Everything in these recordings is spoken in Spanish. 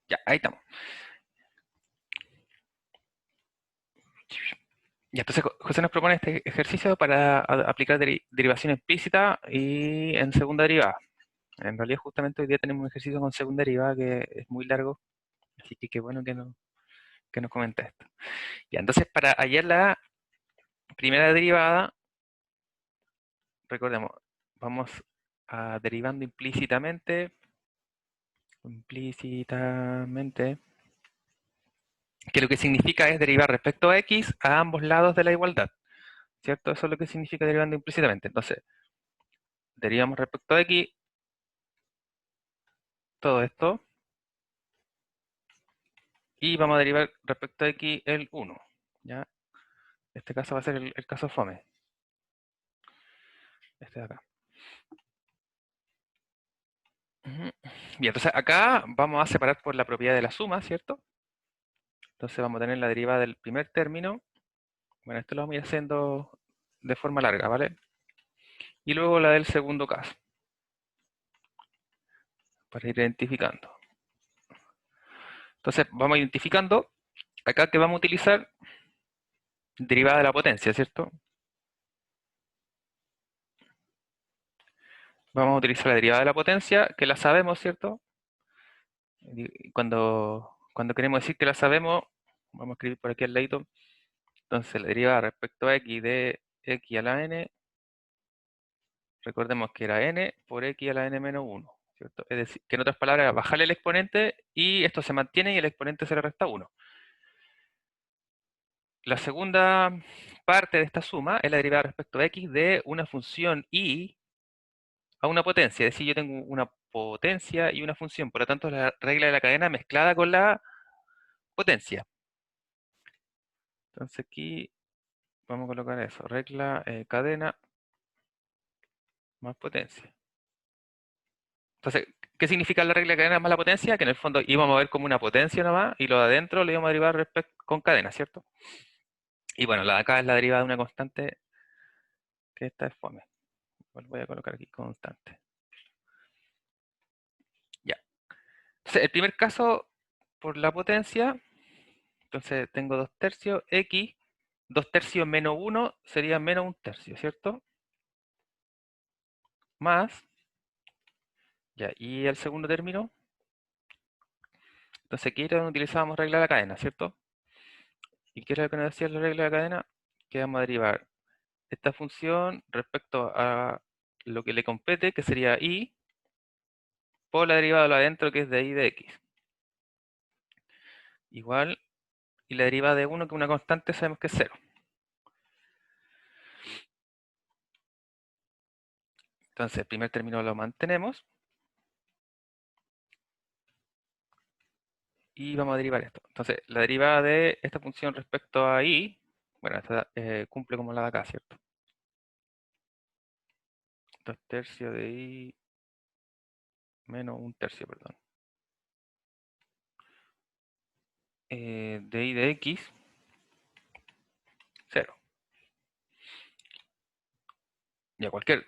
Ya, ahí estamos. Ya, entonces José nos propone este ejercicio para aplicar derivación implícita y en segunda derivada. En realidad justamente hoy día tenemos un ejercicio con segunda derivada que es muy largo, así que qué bueno que nos comenta esto. Ya, entonces para hallar la primera derivada, recordemos, vamos a derivando implícitamente, que lo que significa es derivar respecto a x a ambos lados de la igualdad, ¿cierto? Eso es lo que significa derivando implícitamente. Entonces, derivamos respecto a x todo esto y vamos a derivar respecto a x el 1, ¿ya? Este caso va a ser el caso fome, este de acá. Ujú. Bien, entonces acá vamos a separar por la propiedad de la suma, ¿cierto? Entonces vamos a tener la derivada del primer término. Bueno, esto lo vamos a ir haciendo de forma larga, ¿vale? Y luego la del segundo caso, para ir identificando. Entonces vamos identificando acá que vamos a utilizar derivada de la potencia, ¿cierto? Vamos a utilizar la derivada de la potencia, que la sabemos, ¿cierto? Y cuando queremos decir que la sabemos, vamos a escribir por aquí al ladito. Entonces la derivada respecto a x de x a la n, recordemos que era n por x a la n menos 1, ¿cierto? Es decir, que en otras palabras, bajarle el exponente y esto se mantiene y el exponente se le resta 1. La segunda parte de esta suma es la derivada respecto a x de una función y a una potencia. Es decir, yo tengo una potencia y una función, por lo tanto la regla de la cadena mezclada con la potencia. Entonces aquí vamos a colocar eso, regla cadena más potencia. Entonces, ¿qué significa la regla de cadena más la potencia? Que en el fondo íbamos a ver como una potencia nomás y lo de adentro lo íbamos a derivar con cadena, ¿cierto? Y bueno, la de acá es la derivada de una constante, que esta es fome. Igual voy a colocar aquí constante. Ya. Entonces, el primer caso por la potencia, entonces tengo 2 tercios, x, 2 tercios menos 1 sería menos 1 tercio, ¿cierto? Más, ya, y el segundo término, entonces aquí era donde utilizábamos regla de la cadena, ¿cierto? ¿Y qué era lo que nos decía la regla de la cadena? Que vamos a derivar esta función respecto a lo que le compete, que sería y, por la derivada de lo adentro, que es de y de x. Igual, y la derivada de 1, que es una constante, sabemos que es 0. Entonces, el primer término lo mantenemos. Y vamos a derivar esto. Entonces, la derivada de esta función respecto a y, bueno, esta cumple como la de acá, ¿cierto? 2 tercios de y menos 1 tercio, perdón. De y de x, 0. Ya cualquier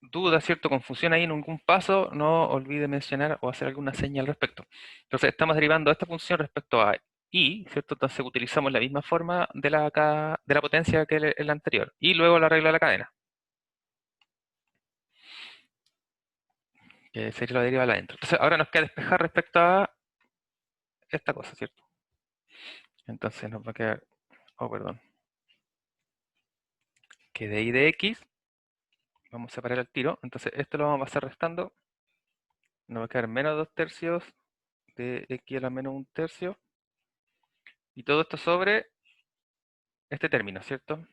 duda, ¿cierto? Confusión ahí en algún paso, no olvide mencionar o hacer alguna señal al respecto. Entonces, estamos derivando esta función respecto a y, ¿cierto? Entonces, utilizamos la misma forma de la potencia que el anterior. Y luego la regla de la cadena, que sería la derivada de adentro. Entonces, ahora nos queda despejar respecto a esta cosa, ¿cierto? Entonces, nos va a quedar, oh, perdón, que de y de x, vamos a separar el tiro. Entonces, esto lo vamos a pasar restando. Nos va a quedar menos 2 tercios de x a la menos 1 tercio. Y todo esto sobre este término, ¿cierto?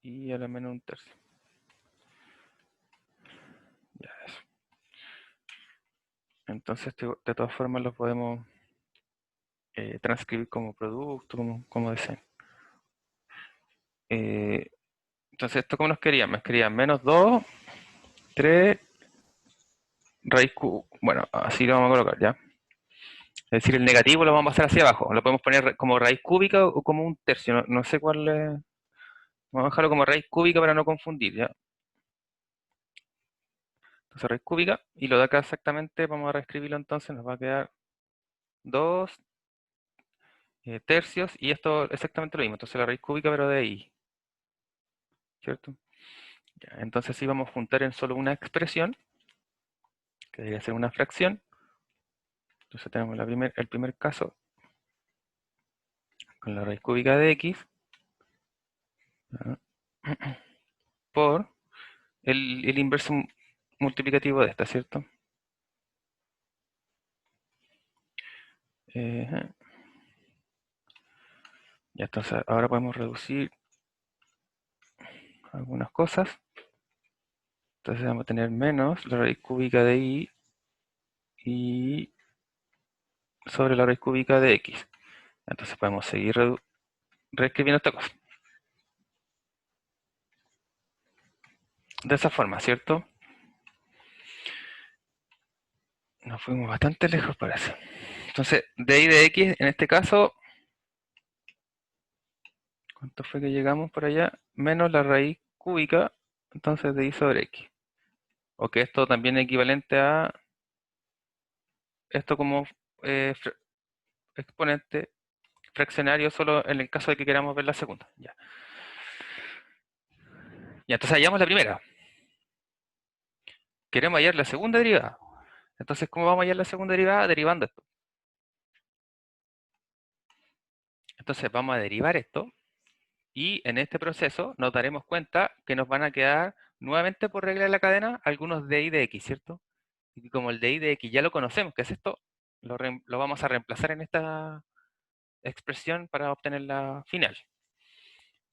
Y a la menos 1 tercio. Ya, eso. Entonces, de todas formas, lo podemos transcribir como producto, como deseen. Entonces, ¿esto cómo nos querían? Nos querían menos 2, 3, raíz Q. Bueno, así lo vamos a colocar, ¿ya? Es decir, el negativo lo vamos a pasar hacia abajo. Lo podemos poner como raíz cúbica o como 1 tercio. No sé cuál es. Vamos a dejarlo como raíz cúbica para no confundir, ¿ya? Entonces raíz cúbica, y lo de acá exactamente, vamos a reescribirlo entonces, nos va a quedar 2 tercios, y esto exactamente lo mismo, entonces la raíz cúbica pero de i, ¿cierto? Ya, entonces sí vamos a juntar en solo una expresión, que debería ser una fracción. Entonces tenemos el primer caso con la raíz cúbica de x, ¿ya? Por el inverso multiplicativo de esta, ¿cierto? Eh, ya, entonces ahora podemos reducir algunas cosas. Entonces vamos a tener menos la raíz cúbica de y sobre la raíz cúbica de x. Entonces podemos seguir reescribiendo esta cosa. De esa forma, ¿cierto? Nos fuimos bastante lejos, parece. Entonces, de y de x, en este caso, ¿cuánto fue que llegamos por allá? Menos la raíz cúbica, entonces de y sobre x. O que esto también es equivalente a esto como eh, exponente fraccionario solo en el caso de que queramos ver la segunda. Ya, ya entonces hallamos la primera. Queremos hallar la segunda derivada. Entonces, ¿cómo vamos a hallar la segunda derivada? Derivando esto. Entonces, vamos a derivar esto y en este proceso nos daremos cuenta que nos van a quedar nuevamente por regla de la cadena algunos dy de x, ¿cierto? Y como el dy de x ya lo conocemos, que es esto, lo vamos a reemplazar en esta expresión para obtener la final.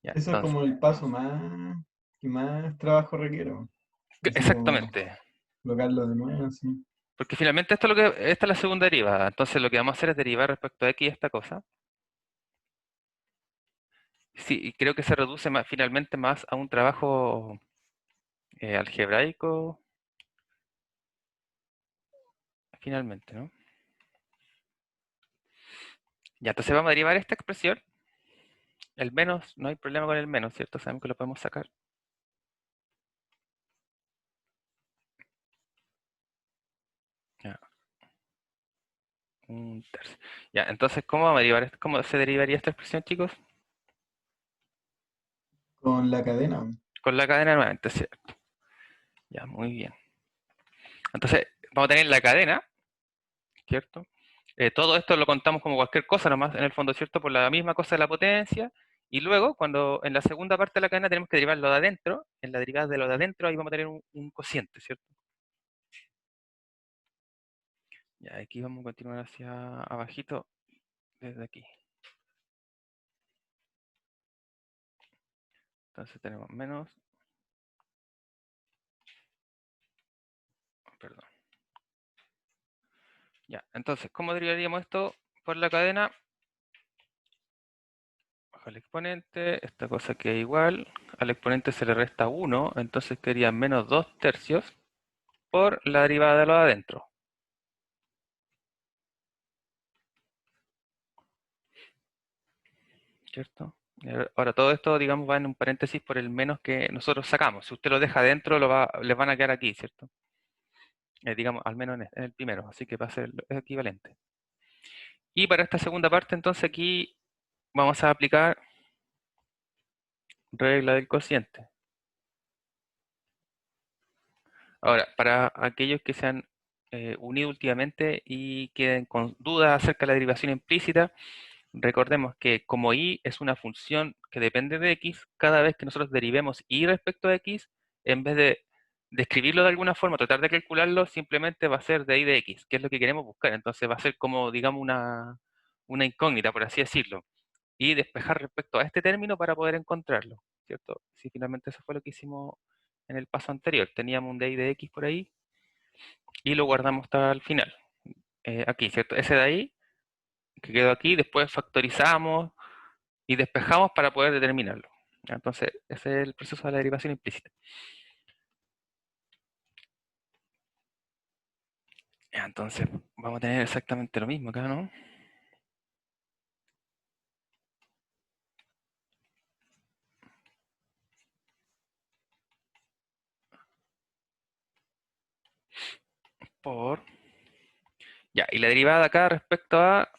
Ya, Eso es entonces, como el paso más que más trabajo requiere, po. Así como exactamente. colocarlo de nuevo, así. Porque finalmente esta es la segunda derivada. Entonces lo que vamos a hacer es derivar respecto a x esta cosa. Sí, y creo que se reduce finalmente más a un trabajo algebraico, finalmente, ¿no? Ya, entonces vamos a derivar esta expresión. El menos, no hay problema con el menos, ¿cierto? Sabemos que lo podemos sacar. Ya, un tercio. Ya, entonces, ¿cómo vamos a derivar esto? ¿Cómo se derivaría esta expresión, chicos? Con la cadena, po. Con la cadena nuevamente, ¿cierto? Ya, muy bien. Entonces, vamos a tener la cadena, ¿cierto? Todo esto lo contamos como cualquier cosa nomás, en el fondo, ¿cierto? Por la misma cosa de la potencia. Y luego, cuando en la segunda parte de la cadena tenemos que derivar lo de adentro, en la derivada de lo de adentro, ahí vamos a tener un cociente, ¿cierto? Ya, aquí vamos a continuar hacia abajito, desde aquí. Entonces tenemos menos, perdón. Ya, entonces, ¿cómo derivaríamos esto por la cadena? Bajo el exponente, esta cosa queda igual, al exponente se le resta 1, entonces quedaría menos 2 tercios por la derivada de lo de adentro, ¿cierto? Ahora todo esto, digamos, va en un paréntesis por el menos que nosotros sacamos. Si usted lo deja adentro, les van a quedar aquí, ¿cierto? Digamos, al menos en el primero, así que va a ser equivalente. Y para esta segunda parte, entonces aquí vamos a aplicar regla del cociente. Ahora, para aquellos que se han unido últimamente y queden con dudas acerca de la derivación implícita, recordemos que como y es una función que depende de x, cada vez que nosotros derivemos y respecto a x, en vez de describirlo de alguna forma, tratar de calcularlo, simplemente va a ser de y de x, que es lo que queremos buscar. Entonces va a ser como, digamos, una incógnita, por así decirlo, y despejar respecto a este término para poder encontrarlo, ¿cierto? Si finalmente eso fue lo que hicimos en el paso anterior, teníamos un de y de x por ahí y lo guardamos hasta el final. Aquí, ¿cierto? Ese de ahí, que quedó aquí, después factorizamos y despejamos para poder determinarlo. Entonces, ese es el proceso de la derivación implícita. Entonces, vamos a tener exactamente lo mismo acá, ¿no? por... Ya, y la derivada acá respecto a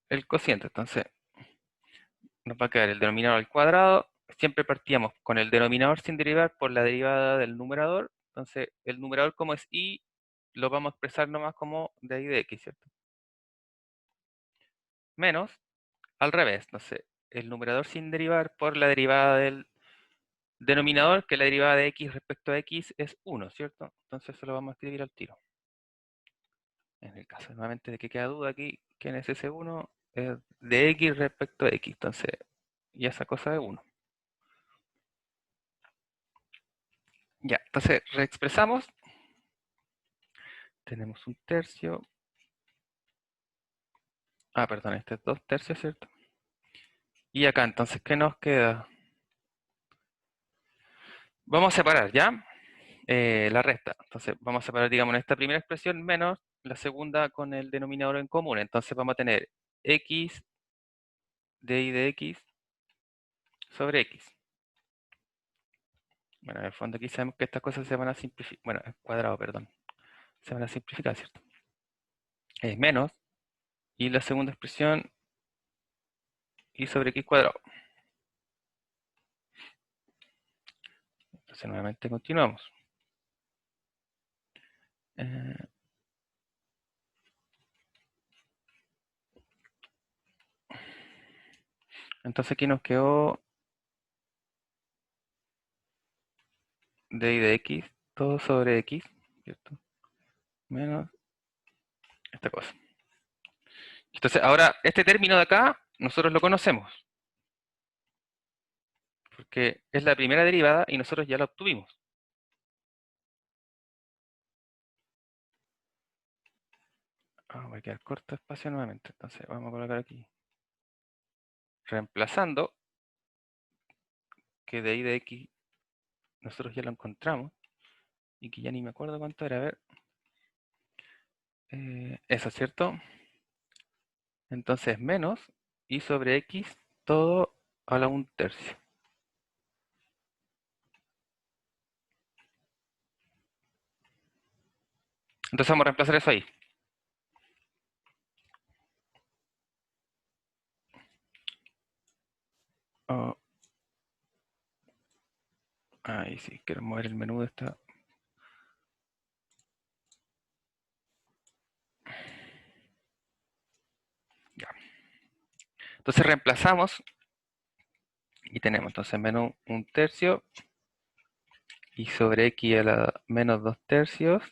el cociente. Entonces, nos va a quedar el denominador al cuadrado. Siempre partíamos con el denominador sin derivar por la derivada del numerador. Entonces, el numerador como es y, lo vamos a expresar nomás como de y de x, ¿cierto? Menos, al revés. Entonces, el numerador sin derivar por la derivada del denominador, que la derivada de x respecto a x es 1, ¿cierto? Entonces, eso lo vamos a escribir al tiro. En el caso nuevamente de que queda duda aquí, ¿quién es ese 1? Es de x respecto a x. Entonces, y esa cosa es 1. Ya, entonces reexpresamos. Tenemos un tercio. Ah, perdón, este es 2 tercios, ¿cierto? Y acá, entonces, ¿qué nos queda? Vamos a separar, ¿ya? La resta. Entonces, vamos a separar, digamos, en esta primera expresión menos la segunda con el denominador en común. Entonces, vamos a tener x de y de x sobre x. Bueno, en el fondo aquí sabemos que estas cosas se van a simplificar. Bueno, el cuadrado, perdón. Se van a simplificar, ¿cierto? Es menos. Y la segunda expresión, y sobre x cuadrado. Entonces, nuevamente continuamos. Eh, entonces, aquí nos quedó de y de x, todo sobre x, ¿cierto? Menos esta cosa. Entonces, ahora, este término de acá, nosotros lo conocemos, porque es la primera derivada y nosotros ya la obtuvimos. Ah, voy a quedar corto espacio nuevamente, entonces vamos a colocar aquí. Reemplazando, que de y de x nosotros ya lo encontramos, y que ya ni me acuerdo cuánto era, a ver. Eso, ¿cierto? Entonces, menos y sobre x, todo a la 1/3. Entonces vamos a reemplazar eso ahí. Oh, ahí sí, quiero mover el menú de esta. Ya. Entonces reemplazamos y tenemos entonces menos 1/3 y sobre x a la menos 2/3.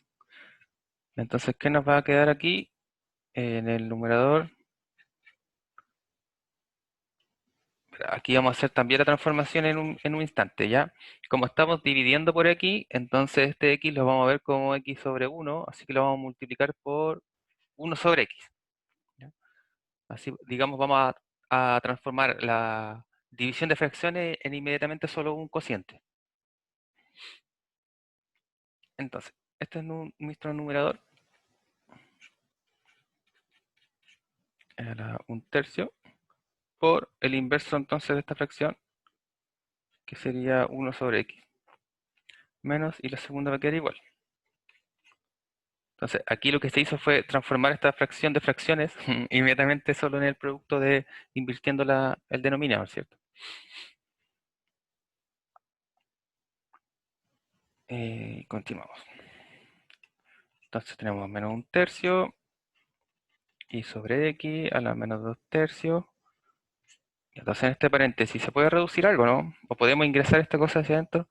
Entonces, ¿qué nos va a quedar aquí? En el numerador, aquí vamos a hacer también la transformación en un instante, ¿ya? Como estamos dividiendo por aquí, entonces este x lo vamos a ver como x sobre 1, así que lo vamos a multiplicar por 1 sobre x. ¿Ya? Así, digamos, vamos a transformar la división de fracciones en inmediatamente solo un cociente. Entonces, este es nuestro numerador, era 1/3, por el inverso entonces de esta fracción, que sería 1 sobre x, menos, y la segunda va a quedar igual. Entonces, aquí lo que se hizo fue transformar esta fracción de fracciones inmediatamente solo en el producto de invirtiendo el denominador, ¿cierto? Continuamos. Entonces tenemos menos 1/3 y sobre x a la menos 2/3. Entonces en este paréntesis se puede reducir algo, ¿no? O podemos ingresar esta cosa hacia adentro.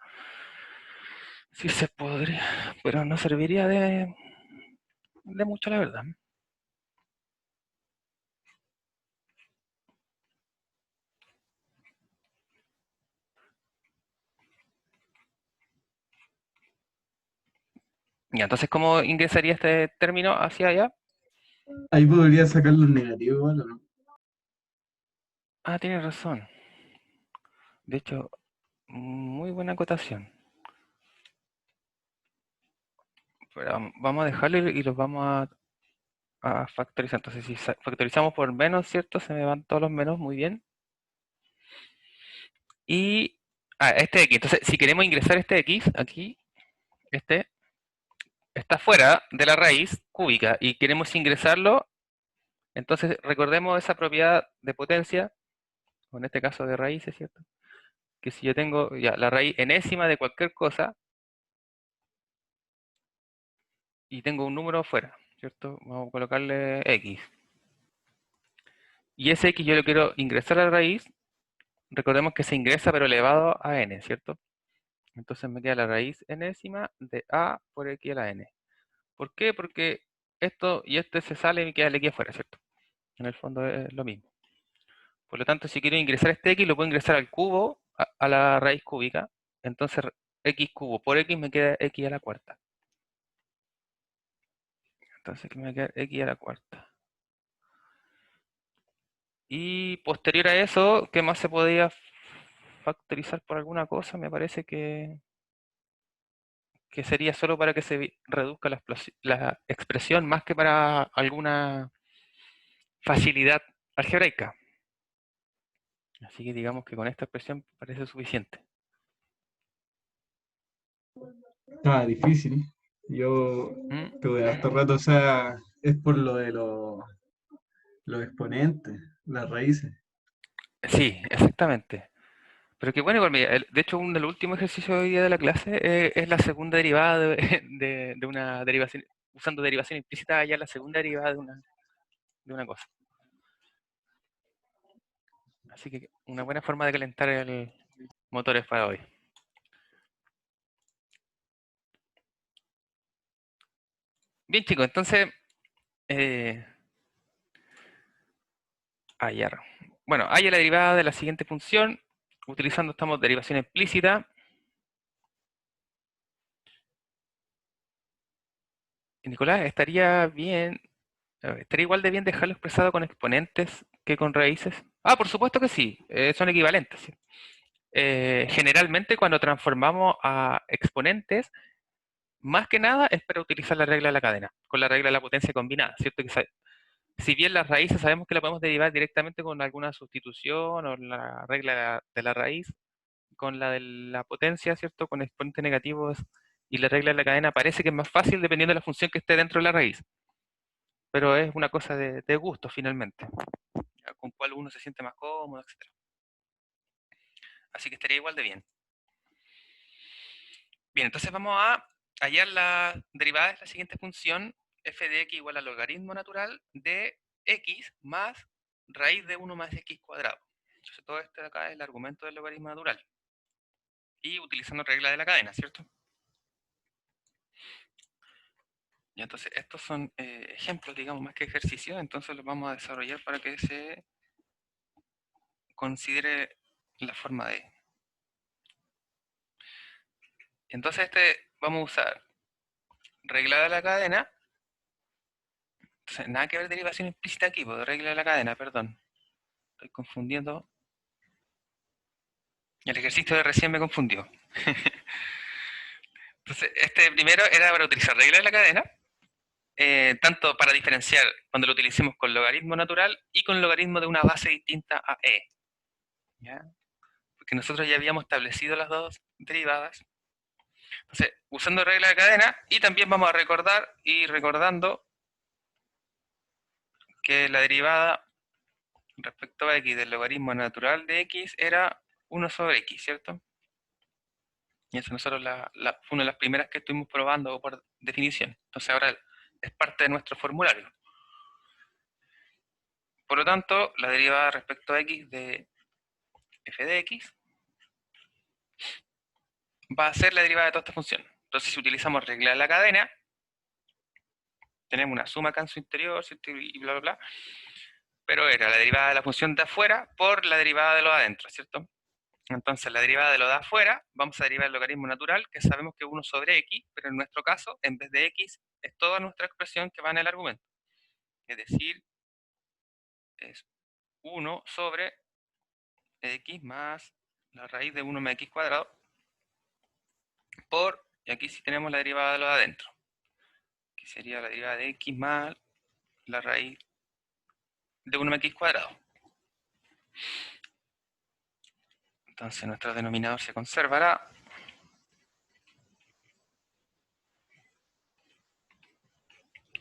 Sí se podría, pero no serviría de mucho, la verdad. Y entonces, ¿cómo ingresaría este término hacia allá? Ahí podría sacar los negativos igual, ¿o no? Ah, tienes razón. De hecho, muy buena acotación. Pero vamos a dejarlo y los vamos a factorizar. Entonces, si factorizamos por menos, ¿cierto? Se me van todos los menos, muy bien. Y este X. Entonces, si queremos ingresar este X aquí, este, está fuera de la raíz cúbica y queremos ingresarlo, entonces recordemos esa propiedad de potencia, o en este caso de raíces, ¿cierto? Que si yo tengo ya la raíz enésima de cualquier cosa y tengo un número afuera, ¿cierto? Vamos a colocarle x. Y ese x yo le quiero ingresar a la raíz, recordemos que se ingresa pero elevado a n, ¿cierto? Entonces me queda la raíz enésima de a por x a la n. ¿Por qué? Porque esto y este se sale y me queda el x afuera, ¿cierto? En el fondo es lo mismo. Por lo tanto, si quiero ingresar este x, lo puedo ingresar al cubo, a la raíz cúbica. Entonces, x cubo por x me queda x a la cuarta. Entonces, aquí me va a quedar x a la cuarta. Y posterior a eso, ¿qué más se podía factorizar por alguna cosa? Me parece que sería solo para que se reduzca la expresión más que para alguna facilidad algebraica. Así que digamos que con esta expresión parece suficiente. Estaba difícil. Yo ¿Mm? tuve harto rato, o sea, es por lo de los exponentes, las raíces. Sí, exactamente. Pero que bueno, igual, mira, de hecho, uno de los últimos ejercicios hoy día de la clase es la segunda derivada de una derivación, usando derivación implícita, ya la segunda derivada de una cosa. Así que una buena forma de calentar el motor para hoy. Bien, chicos, entonces, eh, hallar. Bueno, haya la derivada de la siguiente función, utilizando estamos derivación implícita. Y Nicolás, estaría igual de bien dejarlo expresado con exponentes que con raíces. Ah, por supuesto que sí, son equivalentes. ¿Sí? Generalmente cuando transformamos a exponentes, más que nada es para utilizar la regla de la cadena, con la regla de la potencia combinada, ¿cierto? Si bien las raíces sabemos que la podemos derivar directamente con alguna sustitución o la regla de la raíz, con la de la potencia, ¿cierto? Con exponentes negativos y la regla de la cadena parece que es más fácil dependiendo de la función que esté dentro de la raíz, pero es una cosa de gusto finalmente, con cuál uno se siente más cómodo, etcétera. Así que estaría igual de bien. Bien, entonces vamos a hallar la derivada de la siguiente función, f de x igual al logaritmo natural de x más raíz de 1 más x cuadrado. Entonces todo esto de acá es el argumento del logaritmo natural. Y utilizando regla de la cadena, ¿cierto? Y entonces estos son ejemplos, digamos, más que ejercicios, entonces los vamos a desarrollar para que se considere la forma de. Entonces vamos a usar regla de la cadena. Entonces, nada que ver derivación implícita aquí, pues regla de la cadena, perdón. Estoy confundiendo. El ejercicio de recién me confundió. Entonces, este primero era para utilizar regla de la cadena, tanto para diferenciar cuando lo utilicemos con logaritmo natural y con logaritmo de una base distinta a e. ¿Ya? Porque nosotros ya habíamos establecido las dos derivadas. Entonces, usando regla de cadena, y también vamos a recordar y recordando que la derivada respecto a x del logaritmo natural de x era 1 sobre x, ¿cierto? Y eso nosotros fue una de las primeras que estuvimos probando por definición. Entonces ahora es parte de nuestro formulario. Por lo tanto, la derivada respecto a x de f de x va a ser la derivada de toda esta función. Entonces, si utilizamos regla de la cadena, tenemos una suma acá en su interior, ¿cierto? Y bla, bla, bla. Pero era la derivada de la función de afuera por la derivada de lo de adentro, ¿cierto? Entonces, la derivada de lo de afuera, vamos a derivar el logaritmo natural, que sabemos que es 1 sobre x, pero en nuestro caso, en vez de x, es toda nuestra expresión que va en el argumento. Es decir, es 1 sobre x más la raíz de 1 más x cuadrado por, y aquí sí tenemos la derivada de lo de adentro, que sería la derivada de x más la raíz de 1 más x cuadrado. Entonces nuestro denominador se conservará.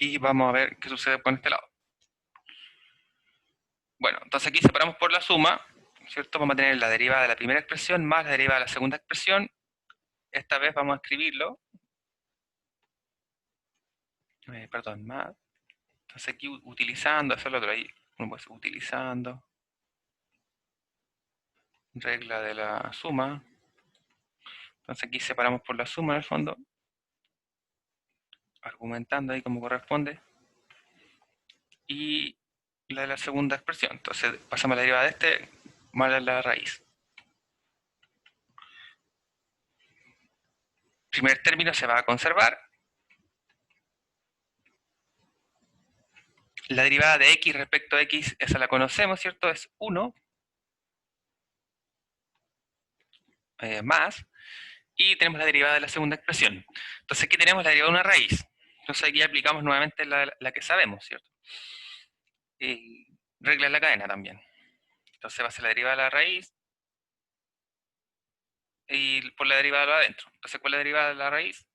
y vamos a ver qué sucede con este lado. Bueno, entonces aquí separamos por la suma, ¿cierto? Vamos a tener la derivada de la primera expresión más la derivada de la segunda expresión. Esta vez vamos a escribirlo. Perdón, más. Entonces aquí utilizando, eso es lo otro ahí. Uno puede decir utilizando regla de la suma. Entonces aquí separamos por la suma en el fondo, argumentando ahí como corresponde. Y la de la segunda expresión. Entonces pasamos a la derivada de este más la raíz. Primer término se va a conservar. La derivada de x respecto a x, esa la conocemos, ¿cierto? Es 1 más. Y tenemos la derivada de la segunda expresión. Entonces aquí tenemos la derivada de una raíz. Entonces aquí aplicamos nuevamente la que sabemos, ¿cierto? Y regla de la cadena también. Entonces va a ser la derivada de la raíz y por la derivada de lo adentro. Entonces, ¿cuál es la derivada de la raíz?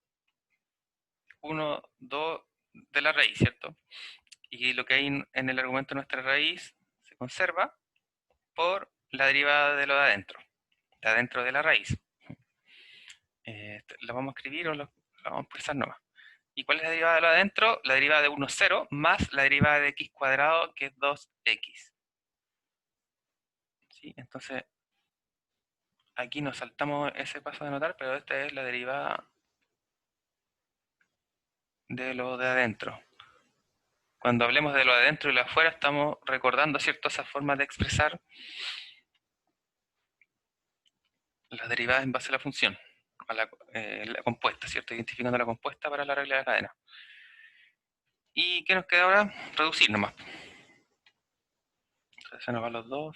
1, 2 de la raíz, ¿cierto? Y lo que hay en el argumento de nuestra raíz se conserva por la derivada de lo de adentro de la raíz. ¿Lo vamos a escribir o lo vamos a expresar nomás? ¿Y cuál es la derivada de lo de adentro? La derivada de 1 es 0 más la derivada de x cuadrado, que es 2x. ¿Sí? Entonces, aquí nos saltamos ese paso de anotar, pero esta es la derivada de lo de adentro. Cuando hablemos de lo de adentro y lo de afuera, estamos recordando, ¿cierto?, esas formas de expresar las derivadas en base a la función, a la compuesta, ¿cierto? Identificando la compuesta para la regla de la cadena. ¿Y qué nos queda ahora? Reducir nomás. Entonces se nos van los dos.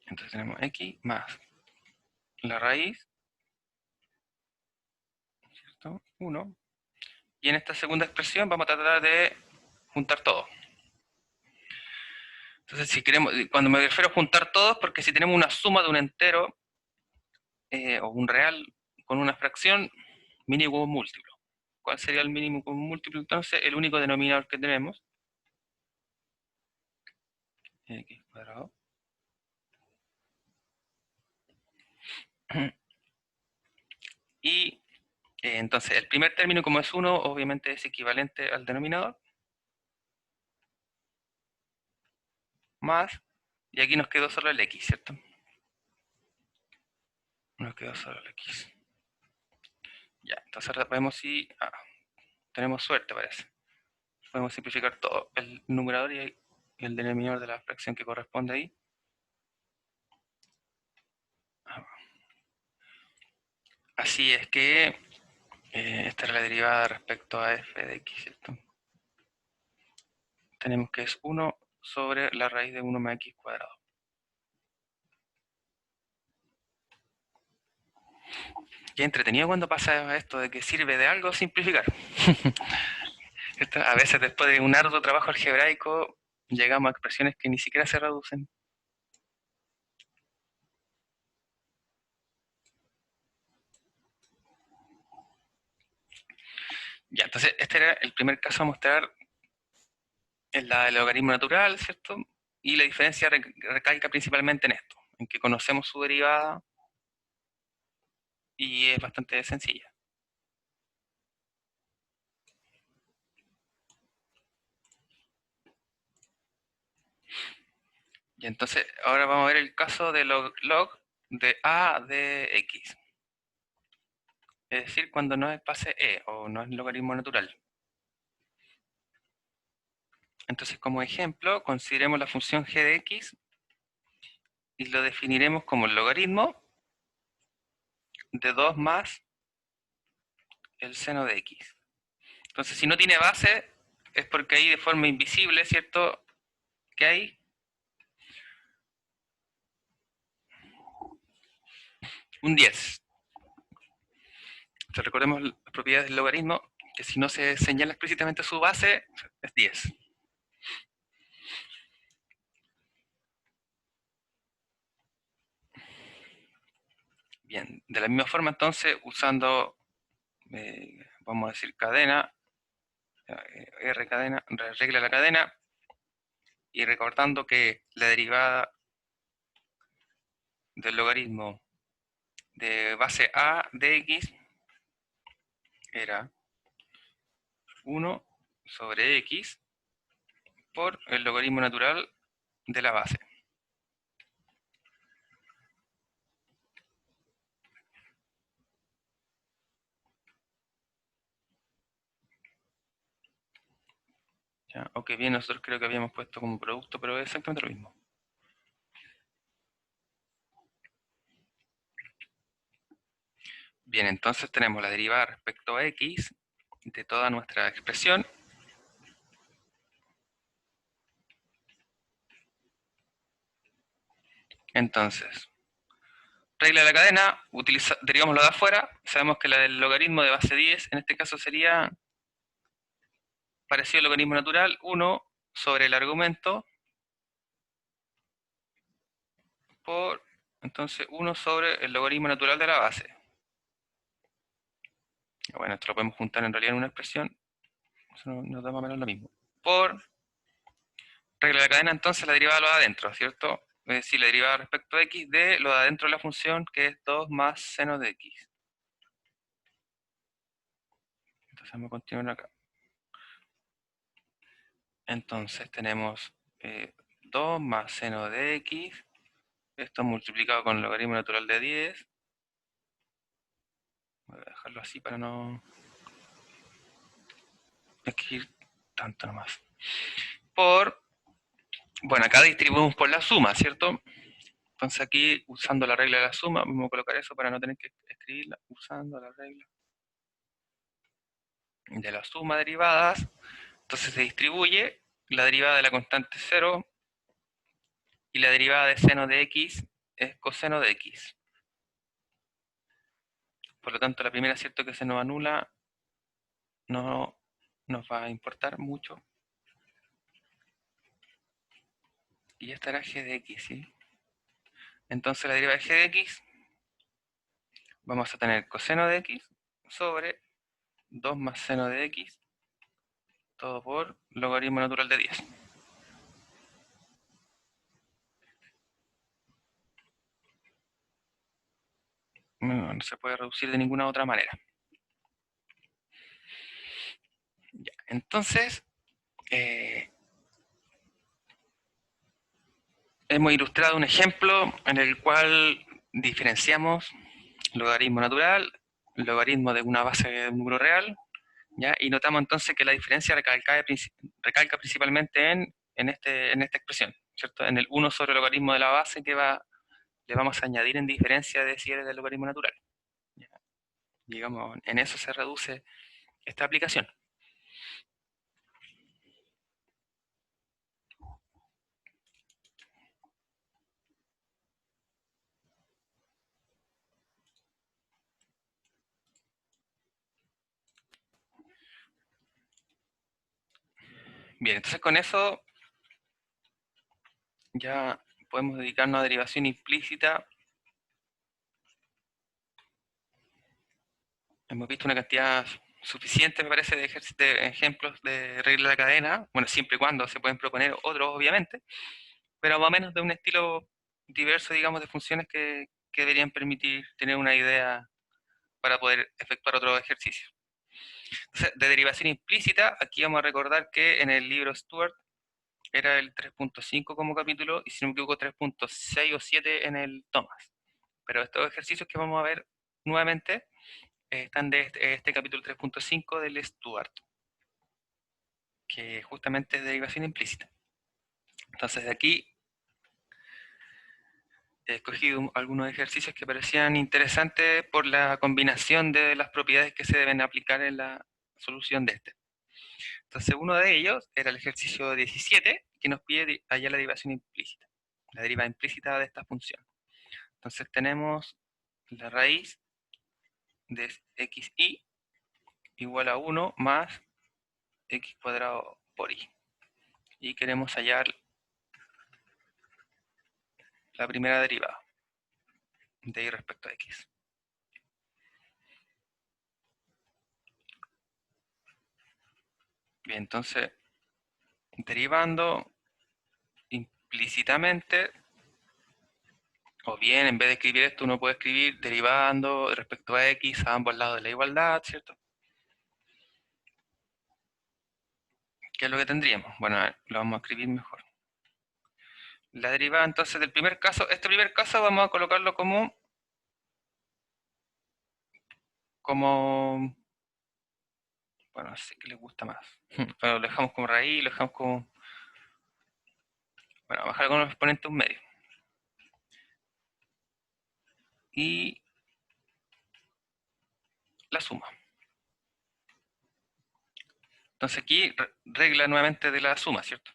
Entonces tenemos x más la raíz, ¿cierto? 1. Y en esta segunda expresión vamos a tratar de juntar todo. Entonces, si queremos, cuando me refiero a juntar todos, porque si tenemos una suma de un entero o un real con una fracción, mínimo común múltiplo. ¿Cuál sería el mínimo común múltiplo? Entonces, el único denominador que tenemos, x cuadrado, y entonces el primer término, como es 1, obviamente es equivalente al denominador, más, y aquí nos quedó solo el x, ¿cierto? Nos quedó solo el x. Ya, entonces ahora vemos si tenemos suerte, parece. Podemos simplificar todo, el numerador y el denominador de la fracción que corresponde ahí. Así es que esta es la derivada respecto a f de x, ¿cierto? Tenemos que es 1 sobre la raíz de 1 más x cuadrado. Qué entretenido cuando pasa esto de que sirve de algo simplificar. A veces después de un arduo trabajo algebraico llegamos a expresiones que ni siquiera se reducen. Ya, entonces este era el primer caso a mostrar el logaritmo natural, ¿cierto? Y la diferencia recalca principalmente en esto, en que conocemos su derivada y es bastante sencilla. Y entonces ahora vamos a ver el caso de log de a de x. Es decir, cuando no es base e o no es logaritmo natural. Entonces, como ejemplo, consideremos la función g de x y lo definiremos como el logaritmo de 2 más el seno de x. Entonces, si no tiene base, es porque ahí de forma invisible, ¿cierto? Que hay un 10. Entonces, recordemos las propiedades del logaritmo, que si no se señala explícitamente su base, es 10. Bien, de la misma forma entonces, usando, vamos a decir cadena, R cadena, regla la cadena, y recordando que la derivada del logaritmo de base A de X era 1 sobre X por el logaritmo natural de la base. ¿Ya? Ok, bien, nosotros creo que habíamos puesto como producto, pero es exactamente lo mismo. Bien, entonces tenemos la derivada respecto a X de toda nuestra expresión. Entonces, regla de la cadena, derivamos lo de afuera, sabemos que la del logaritmo de base 10, en este caso sería parecido al logaritmo natural, 1 sobre el argumento por, entonces, 1 sobre el logaritmo natural de la base. Bueno, esto lo podemos juntar en realidad en una expresión, eso nos da más o menos lo mismo. Por regla de la cadena, entonces la derivada de lo de adentro, ¿cierto? Es decir, la derivada respecto a x de lo de adentro de la función, que es 2 más seno de x. Entonces vamos a continuar acá. Entonces tenemos 2 más seno de x, esto multiplicado con el logaritmo natural de 10. Voy a dejarlo así para no escribir tanto nomás. Por, bueno, acá distribuimos por la suma, ¿cierto? Entonces aquí, usando la regla de la suma, vamos a colocar eso para no tener que escribirla, usando la regla de la suma de derivadas. Entonces se distribuye la derivada de la constante 0 y la derivada de seno de x es coseno de x. Por lo tanto, la primera, cierto que se nos anula, no nos va a importar mucho. Y esta era g de x, ¿sí? Entonces la derivada de g de x, vamos a tener coseno de x sobre 2 más seno de x, todo por logaritmo natural de 10. No se puede reducir de ninguna otra manera. Ya, entonces, hemos ilustrado un ejemplo en el cual diferenciamos logaritmo natural, logaritmo de una base de un número real, ¿ya? Y notamos entonces que la diferencia recalca principalmente en esta expresión, ¿cierto? En el 1 sobre el logaritmo de la base que le vamos a añadir en diferencia de si es del logaritmo natural. ¿Ya? Digamos, en eso se reduce esta aplicación. Bien, entonces con eso ya podemos dedicarnos a derivación implícita. Hemos visto una cantidad suficiente, me parece, de ejemplos de regla de la cadena, bueno, siempre y cuando se pueden proponer otros, obviamente, pero más o menos de un estilo diverso, digamos, de funciones que deberían permitir tener una idea para poder efectuar otros ejercicios. Entonces, de derivación implícita, aquí vamos a recordar que en el libro Stewart era el 3.5 como capítulo, y si no me equivoco 3.6 o 7 en el Thomas. Pero estos ejercicios que vamos a ver nuevamente están de este capítulo 3.5 del Stewart, que justamente es derivación implícita. Entonces de aquí he escogido algunos ejercicios que parecían interesantes por la combinación de las propiedades que se deben aplicar en la solución de este. Entonces uno de ellos era el ejercicio 17, que nos pide hallar la derivación implícita, la derivada implícita de esta función. Entonces tenemos la raíz de xy igual a 1 más x cuadrado por y. Y queremos hallar la primera derivada de y respecto a x. Bien, entonces, derivando implícitamente, o bien en vez de escribir esto, uno puede escribir derivando respecto a x a ambos lados de la igualdad, ¿cierto? ¿Qué es lo que tendríamos? Bueno, a ver, lo vamos a escribir mejor. La derivada entonces del primer caso, este primer caso vamos a colocarlo como, bueno, no sé qué les gusta más. Pero lo dejamos como raíz, lo dejamos como, bueno, bajar con los exponentes un medio. Y la suma. Entonces aquí regla nuevamente de la suma, ¿cierto?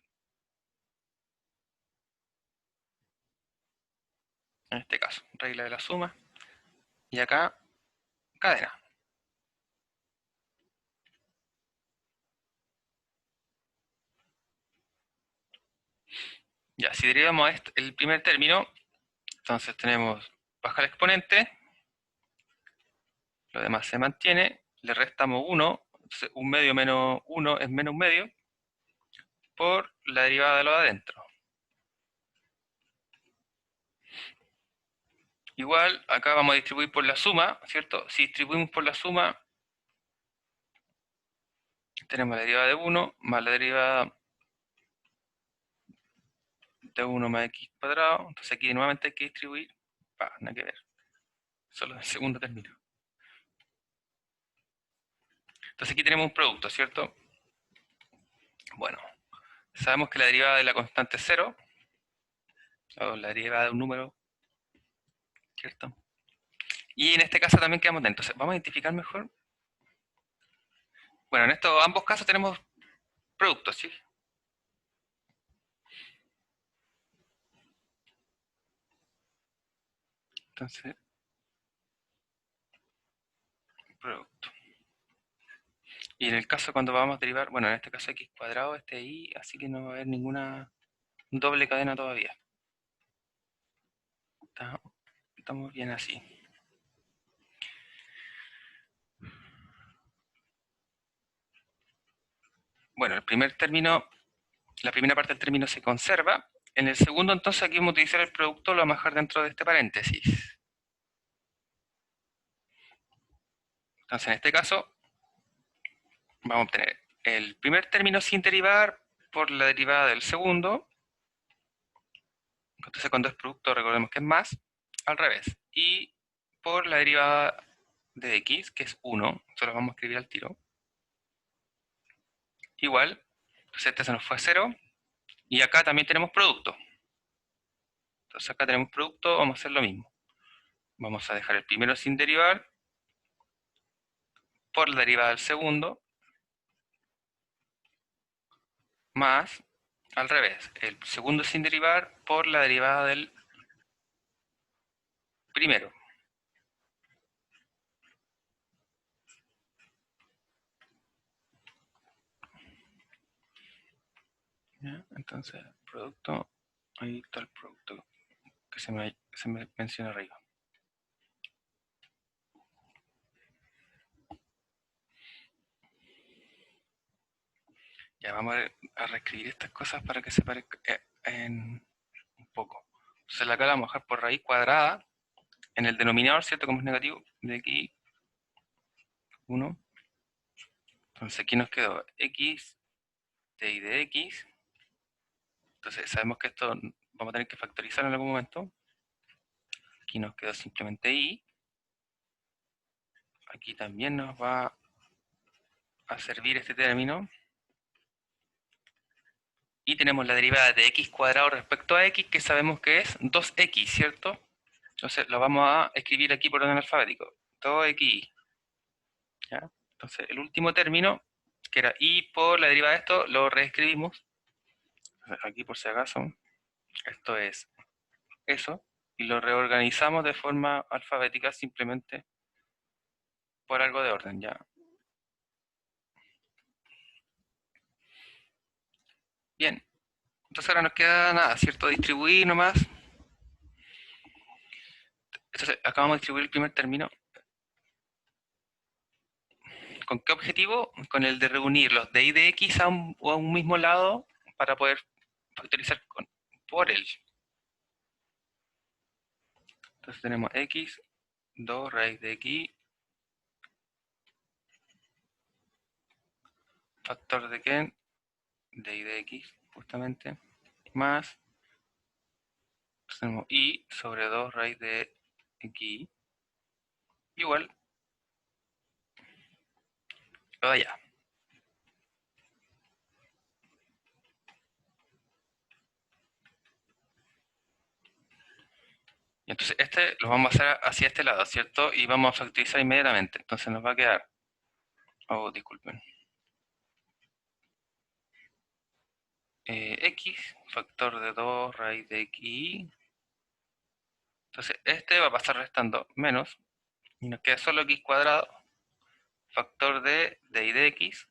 En este caso, regla de la suma. Y acá, cadena. Ya, si derivamos el primer término, entonces tenemos baja el exponente, lo demás se mantiene, le restamos 1, un medio menos 1 es menos un medio, por la derivada de lo de adentro. Igual, acá vamos a distribuir por la suma, ¿cierto? Si distribuimos por la suma, tenemos la derivada de 1 más la derivada de 1 más x cuadrado. Entonces aquí nuevamente hay que distribuir. Nada que ver. Solo el segundo término. Entonces aquí tenemos un producto, ¿cierto? Bueno, sabemos que la derivada de la constante es 0, o la derivada de un número, ¿cierto? Y en este caso también quedamos dentro. Entonces, vamos a identificar mejor. Bueno, en estos ambos casos tenemos productos, ¿sí? Entonces, producto. Y en el caso cuando vamos a derivar, bueno, en este caso x cuadrado, este y, así que no va a haber ninguna doble cadena todavía. Estamos bien así. Bueno, el primer término, la primera parte del término se conserva. En el segundo, entonces, aquí vamos a utilizar el producto, lo vamos a dejar dentro de este paréntesis. Entonces, en este caso, vamos a obtener el primer término sin derivar por la derivada del segundo. Entonces, cuando es producto, recordemos que es más, al revés. Y por la derivada de x, que es 1, se lo vamos a escribir al tiro. Igual, entonces este se nos fue a 0. Y acá también tenemos producto. Entonces acá tenemos producto, vamos a hacer lo mismo. Vamos a dejar el primero sin derivar por la derivada del segundo, más, al revés, el segundo sin derivar por la derivada del primero. ¿Ya? Entonces, producto, ahí está el producto que se me menciona arriba. Ya vamos a reescribir estas cosas para que se parezca en un poco. Entonces acá la vamos a dejar por raíz cuadrada en el denominador, ¿cierto? Como es negativo, de aquí 1. Entonces aquí nos quedó x de y de x. Entonces sabemos que esto vamos a tener que factorizar en algún momento. Aquí nos quedó simplemente y. Aquí también nos va a servir este término. Y tenemos la derivada de x cuadrado respecto a x, que sabemos que es 2x, ¿cierto? Entonces lo vamos a escribir aquí por orden alfabético. 2x. ¿Ya? Entonces el último término, que era y por la derivada de esto, lo reescribimos. Aquí por si acaso, esto es eso. Y lo reorganizamos de forma alfabética simplemente por algo de orden, ¿ya? Bien. Entonces ahora nos queda nada, ¿cierto? Distribuir nomás. Entonces acabamos de distribuir el primer término. ¿Con qué objetivo? Con el de reunir los de y de x a un mismo lado para poder factorizar por él. Entonces tenemos x, 2 raíz de x, factor de qué, de y de x, justamente, más, tenemos y sobre 2 raíz de x, igual, lo de allá. Y entonces este lo vamos a hacer hacia este lado, ¿cierto? Y vamos a factorizar inmediatamente. Entonces nos va a quedar, oh, disculpen, x, factor de 2 raíz de x. Entonces este va a pasar restando menos, y nos queda solo x cuadrado, factor de y de x.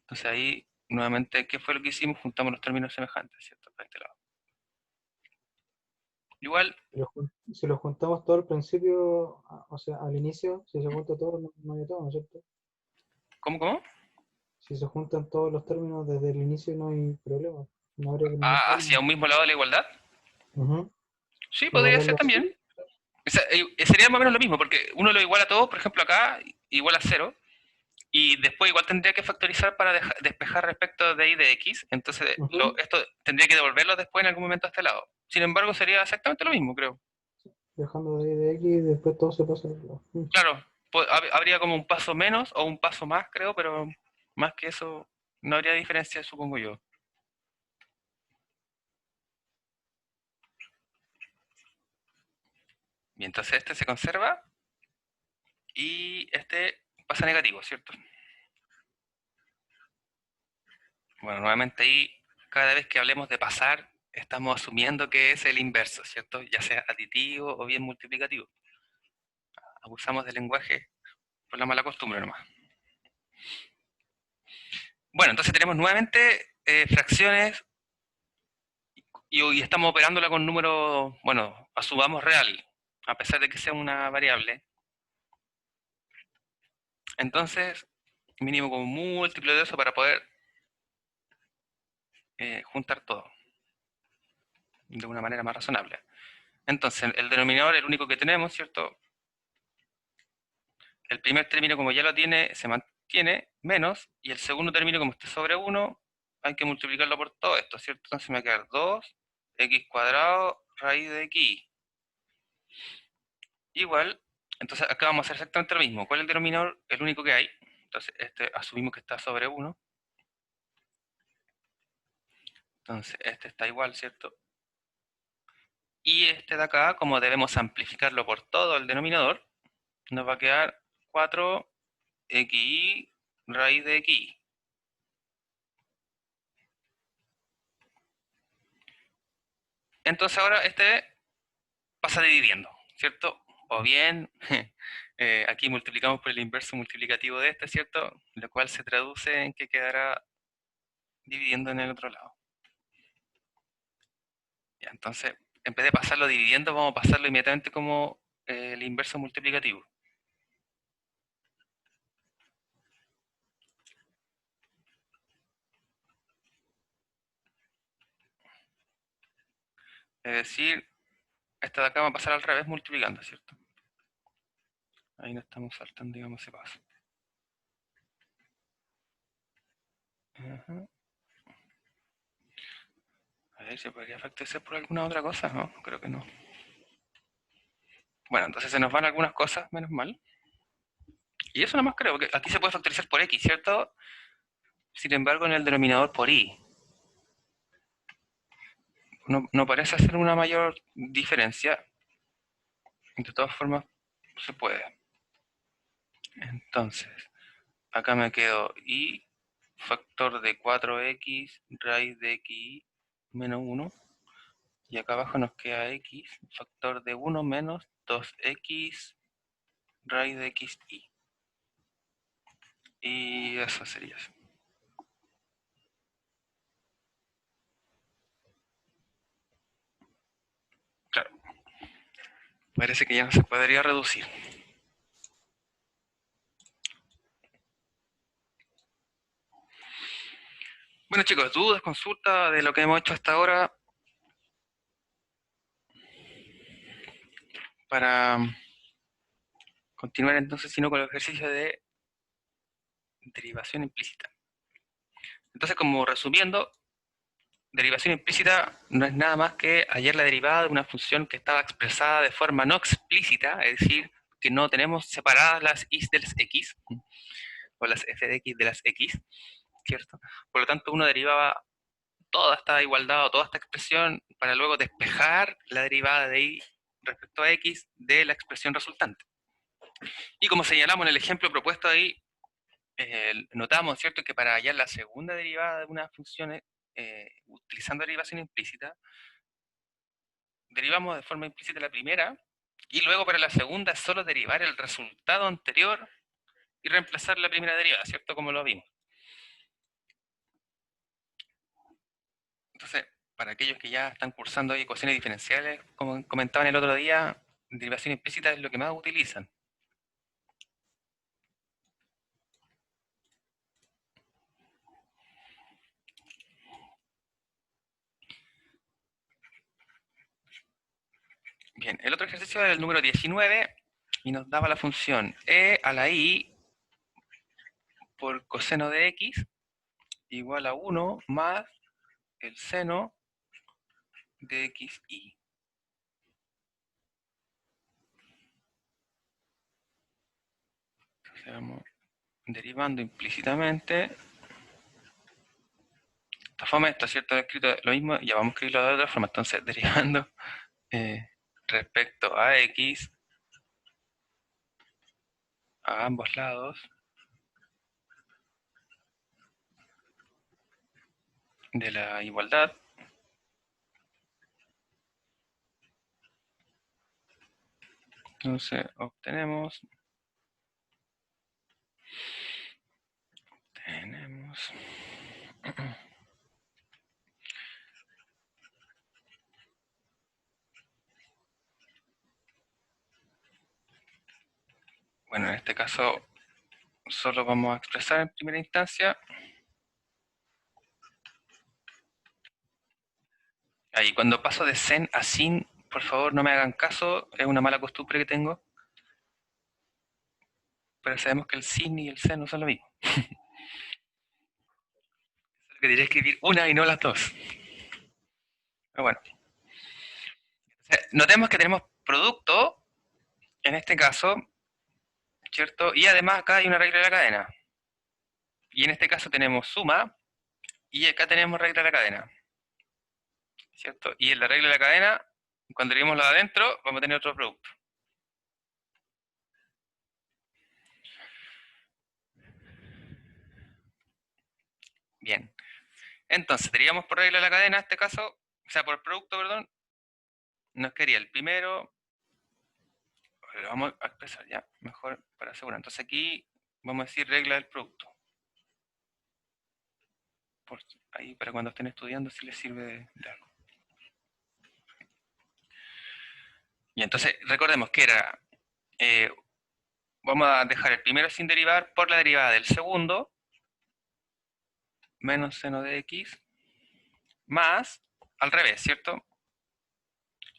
Entonces ahí, nuevamente, ¿qué fue lo que hicimos? Juntamos los términos semejantes, ¿cierto? Para este lado. Igual, Si lo juntamos todo al principio, o sea, al inicio, si se junta todo, no hay todo, ¿no es cierto? ¿cómo? Si se juntan todos los términos desde el inicio, no hay problema. No habría ningún Hacia problema. un mismo lado de la igualdad. Ujú. Sí, podría ser Igualarlo también. así. O sea, sería más o menos lo mismo, porque uno lo iguala todo, por ejemplo acá, igual a 0, y después igual tendría que factorizar para despejar respecto de y de x, entonces Ujú. esto tendría que devolverlo después en algún momento a este lado. Sin embargo, sería exactamente lo mismo, creo. Dejando de ahí de X y después todo se pasa al otro lado. Claro, habría como un paso menos o un paso más, creo, pero más que eso no habría diferencia, supongo yo. Y entonces este se conserva y este pasa negativo, ¿cierto? Bueno, nuevamente ahí, cada vez que hablemos de pasar, estamos asumiendo que es el inverso, ¿cierto? Ya sea aditivo o bien multiplicativo. Abusamos del lenguaje por la mala costumbre nomás. Bueno, entonces tenemos nuevamente fracciones y estamos operándola con números, bueno, asumamos real, a pesar de que sea una variable. Entonces, mínimo como múltiplo de eso para poder juntar todo de una manera más razonable. Entonces, el denominador, el único que tenemos, ¿cierto? El primer término, como ya lo tiene, se mantiene, menos, y el segundo término, como está sobre 1, hay que multiplicarlo por todo esto, ¿cierto? Entonces me va a quedar 2x cuadrado raíz de x. Igual, entonces acá vamos a hacer exactamente lo mismo. ¿Cuál es el denominador? El único que hay. Entonces, este asumimos que está sobre 1. Entonces, este está igual, ¿cierto? Y este de acá, como debemos amplificarlo por todo el denominador, nos va a quedar 4xy raíz de x. Entonces ahora este pasa dividiendo, ¿cierto? O bien, aquí multiplicamos por el inverso multiplicativo de este, ¿cierto? Lo cual se traduce en que quedará dividiendo en el otro lado. Ya, entonces, en vez de pasarlo dividiendo, vamos a pasarlo inmediatamente como el inverso multiplicativo. Es decir, esta de acá va a pasar al revés multiplicando, ¿cierto? Ahí no estamos saltando, digamos, ese paso. Ajá. A ver, ¿se podría factorizar por alguna otra cosa? No, creo que no. Bueno, entonces se nos van algunas cosas, menos mal. Y eso nomás creo, que aquí se puede factorizar por x, ¿cierto? Sin embargo, en el denominador por y. No parece hacer una mayor diferencia. De todas formas, se puede. Entonces, acá me quedo y factor de 4x raíz de x menos 1. Y acá abajo nos queda x factor de 1 menos 2x raíz de xy. Y eso sería eso. Claro, parece que ya no se podría reducir. Bueno chicos, dudas, consultas de lo que hemos hecho hasta ahora para continuar entonces, sino con el ejercicio de derivación implícita. Entonces, como resumiendo, derivación implícita no es nada más que hallar la derivada de una función que estaba expresada de forma no explícita, es decir, que no tenemos separadas las y de las x, o las f de x de las x, ¿cierto? Por lo tanto, uno derivaba toda esta igualdad o toda esta expresión para luego despejar la derivada de y respecto a x de la expresión resultante. Y como señalamos en el ejemplo propuesto ahí, notamos, ¿cierto?, que para hallar la segunda derivada de una función utilizando derivación implícita, derivamos de forma implícita la primera, y luego para la segunda es solo derivar el resultado anterior y reemplazar la primera derivada, ¿cierto?, como lo vimos. Entonces, para aquellos que ya están cursando ecuaciones diferenciales, como comentaban el otro día, derivación implícita es lo que más utilizan. Bien, el otro ejercicio era el número 19 y nos daba la función e a la i por coseno de x igual a 1 más el seno de xy. Entonces vamos derivando implícitamente. De esta forma está cierto escrito lo mismo, ya vamos a escribirlo de otra forma. Entonces derivando respecto a x a ambos lados de la igualdad, entonces obtenemos bueno, en este caso solo vamos a expresar en primera instancia. Ahí, cuando paso de sen a sin, por favor no me hagan caso, es una mala costumbre que tengo. Pero sabemos que el sin y el sen no son lo mismo. Solo que diré escribir una y no las dos. Pero bueno. Notemos que tenemos producto, en este caso, ¿cierto? Y además acá hay una regla de la cadena. Y en este caso tenemos suma, y acá tenemos regla de la cadena. ¿Cierto? Y en la regla de la cadena, cuando derivemos lo de adentro, vamos a tener otro producto. Bien. Entonces, derivamos por regla de la cadena, en este caso, o sea, por producto, perdón, nos quedaría el primero, lo vamos a expresar ya, mejor para asegurar. Entonces aquí vamos a decir regla del producto. Por ahí, para cuando estén estudiando, si les sirve de algo. Y entonces, recordemos que era, vamos a dejar el primero sin derivar por la derivada del segundo, menos seno de x, más, al revés, ¿cierto?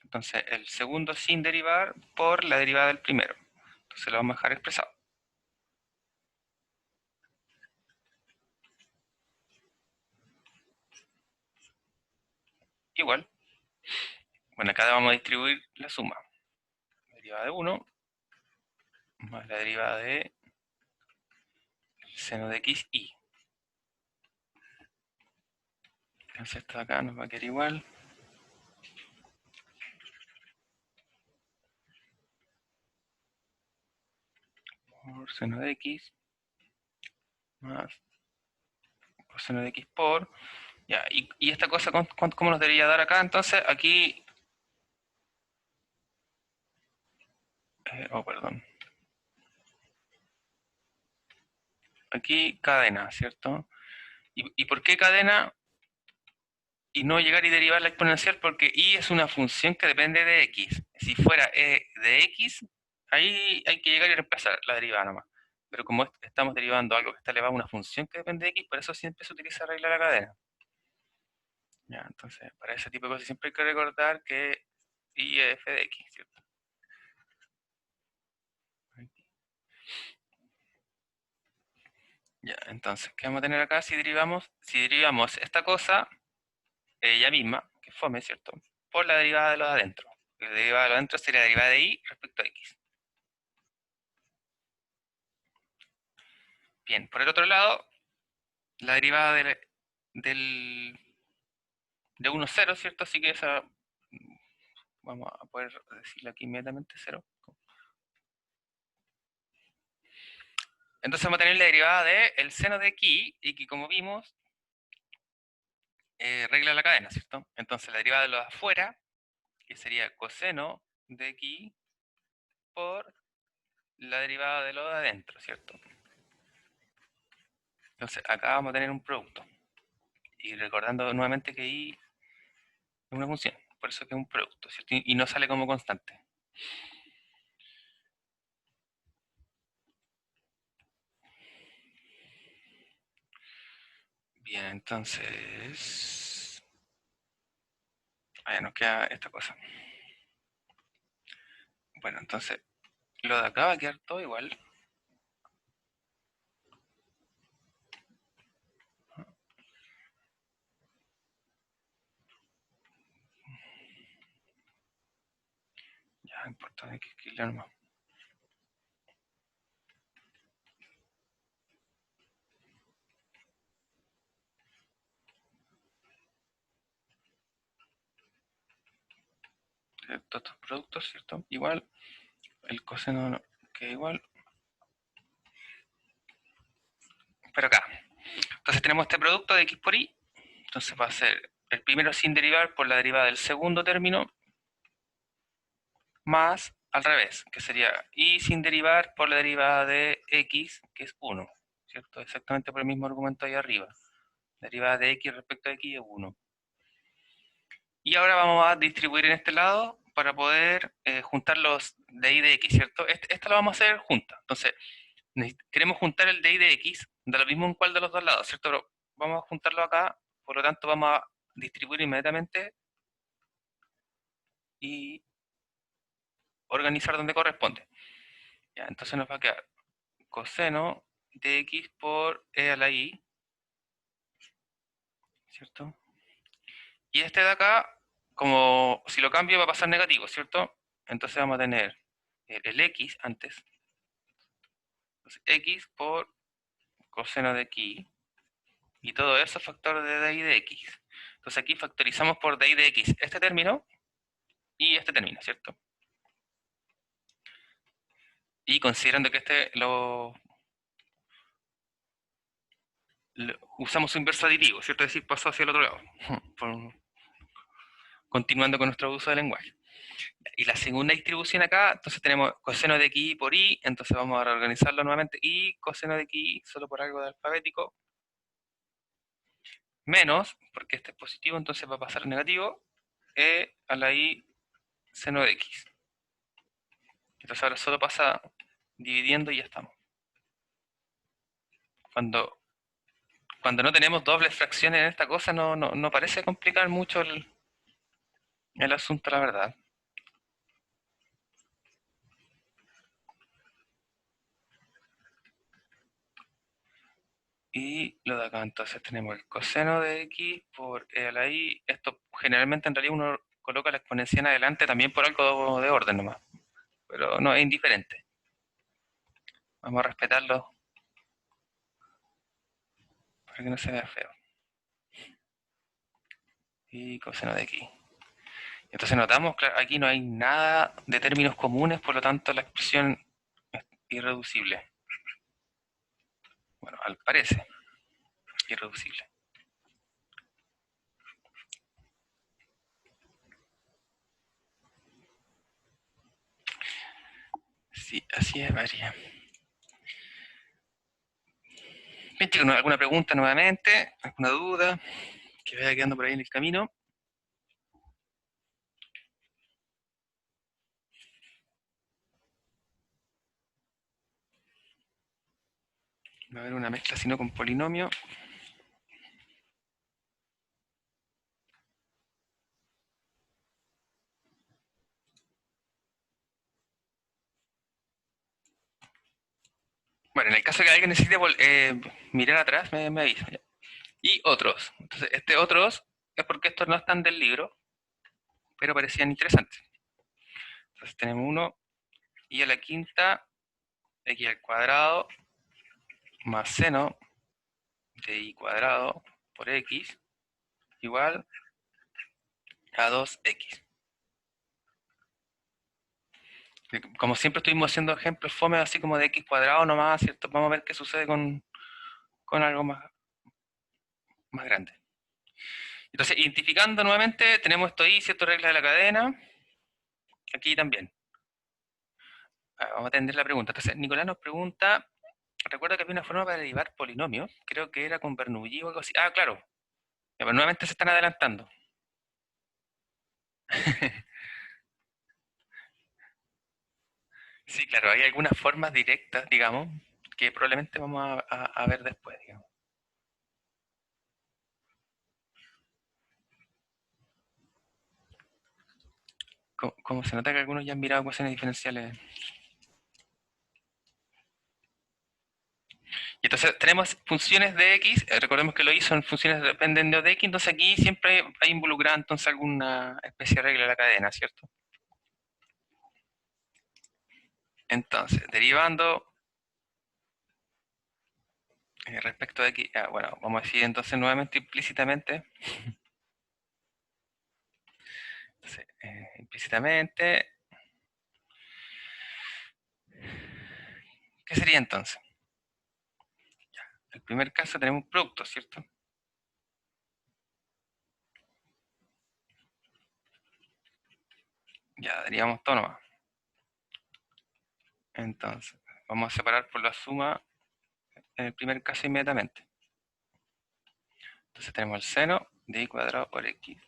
Entonces, el segundo sin derivar por la derivada del primero. Entonces lo vamos a dejar expresado. Igual. Bueno, acá vamos a distribuir la suma. La derivada de 1 más la derivada de seno de xy. Entonces esto de acá nos va a quedar igual. Por seno de x más coseno de x por... Ya, y esta cosa, ¿cómo nos debería dar acá? Entonces aquí... perdón. Aquí cadena, ¿cierto? ¿Y por qué cadena? Y no llegar y derivar la exponencial porque y es una función que depende de x. Si fuera e de x, ahí hay que llegar y reemplazar la derivada nomás. pero como estamos derivando algo que está elevado a una función que depende de x, por eso siempre se utiliza regla de la cadena. Ya, entonces, para ese tipo de cosas siempre hay que recordar que y es f de x, ¿cierto? Ya, entonces, ¿qué vamos a tener acá si derivamos? Si derivamos esta cosa, ella misma, que es fome, ¿cierto? Por la derivada de lo de adentro. La derivada de lo de adentro sería la derivada de y respecto a x. Bien, por el otro lado, la derivada de 1, 0, ¿cierto? Así que esa vamos a poder decirle aquí inmediatamente 0. Entonces vamos a tener la derivada de el seno de x, y que como vimos, regla la cadena, ¿cierto? Entonces la derivada de lo de afuera, que sería coseno de x por la derivada de lo de adentro, ¿cierto? Entonces acá vamos a tener un producto. Y recordando nuevamente que y es una función, por eso que es un producto, ¿cierto? Y no sale como constante. Bien, entonces... nos queda esta cosa. Bueno, entonces, lo de acá va a quedar todo igual. Ya, no importa, hay que escribirlo nomás. Todos estos productos, ¿cierto? Igual, el coseno no, queda igual. Pero acá. Entonces tenemos este producto de x por y. Entonces va a ser el primero sin derivar por la derivada del segundo término, más al revés, que sería y sin derivar por la derivada de x, que es 1, ¿cierto? Exactamente por el mismo argumento ahí arriba. Derivada de x respecto a x es 1. Y ahora vamos a distribuir en este lado para poder juntar los de y de x, ¿cierto? Esto lo vamos a hacer junta. Entonces, queremos juntar el de y de x, da lo mismo en cuál de los dos lados, ¿cierto? Pero vamos a juntarlo acá, por lo tanto vamos a distribuir inmediatamente y organizar donde corresponde. Ya, entonces nos va a quedar coseno de x por e a la y, ¿cierto? Y este de acá, como si lo cambio va a pasar negativo, ¿cierto? Entonces vamos a tener el x antes. Entonces, x por coseno de x. Y todo eso factor de y de x. Entonces aquí factorizamos por y de x este término y este término, ¿cierto? Y considerando que este usamos su inverso aditivo, ¿cierto? Es decir, pasó hacia el otro lado. Continuando con nuestro uso del lenguaje. Y la segunda distribución acá, entonces tenemos coseno de x por y, entonces vamos a reorganizarlo nuevamente, y coseno de x solo por algo de alfabético, menos, porque este es positivo, entonces va a pasar a negativo, e a la y seno de x. Entonces ahora solo pasa dividiendo y ya estamos. Cuando no tenemos dobles fracciones en esta cosa, no parece complicar mucho el asunto, la verdad. Y lo de acá, entonces tenemos el coseno de x por e a la y. Esto generalmente en realidad uno coloca la exponencial adelante también por algo de orden nomás. Pero no es indiferente. Vamos a respetarlo para que no se vea feo. Y coseno de x. Entonces notamos, claro, aquí no hay nada de términos comunes, por lo tanto la expresión es irreducible. Bueno, al parece irreducible. Sí, así es, María. Bien, chicos, ¿alguna pregunta nuevamente? ¿Alguna duda que vaya quedando por ahí en el camino? Va a haber una mezcla, sino con polinomio. Bueno, en el caso de que alguien necesite mirar atrás, me avisa. Ya. Y otros. Entonces, este otros es porque estos no están del libro, pero parecían interesantes. Entonces tenemos 1 y a la quinta, x al cuadrado más seno de y cuadrado por x igual a 2x. Como siempre estuvimos haciendo ejemplos fome así como de x cuadrado nomás, ¿cierto? Vamos a ver qué sucede con algo más grande. Entonces, identificando nuevamente, tenemos esto ahí, ciertas reglas de la cadena. Aquí también. Vamos a atender la pregunta. Entonces, Nicolás nos pregunta, recuerda que había una forma para derivar polinomios, creo que era con Bernoulli o algo así. Ah, claro. Ya, pero nuevamente se están adelantando. Sí, claro, hay algunas formas directas, digamos, que probablemente vamos a ver después, digamos. Como se nota que algunos ya han mirado ecuaciones diferenciales. Y entonces tenemos funciones de x, recordemos que lo y son funciones dependientes de x, entonces aquí siempre hay involucrada entonces alguna especie de regla de la cadena, ¿cierto? Entonces, derivando respecto de x, bueno, vamos a decir entonces nuevamente implícitamente. Entonces, implícitamente, ¿qué sería entonces? Ya, el primer caso tenemos un producto, ¿cierto? Ya, derivamos todo nomás. Entonces, vamos a separar por la suma en el primer caso inmediatamente. Entonces tenemos el seno de y cuadrado por x.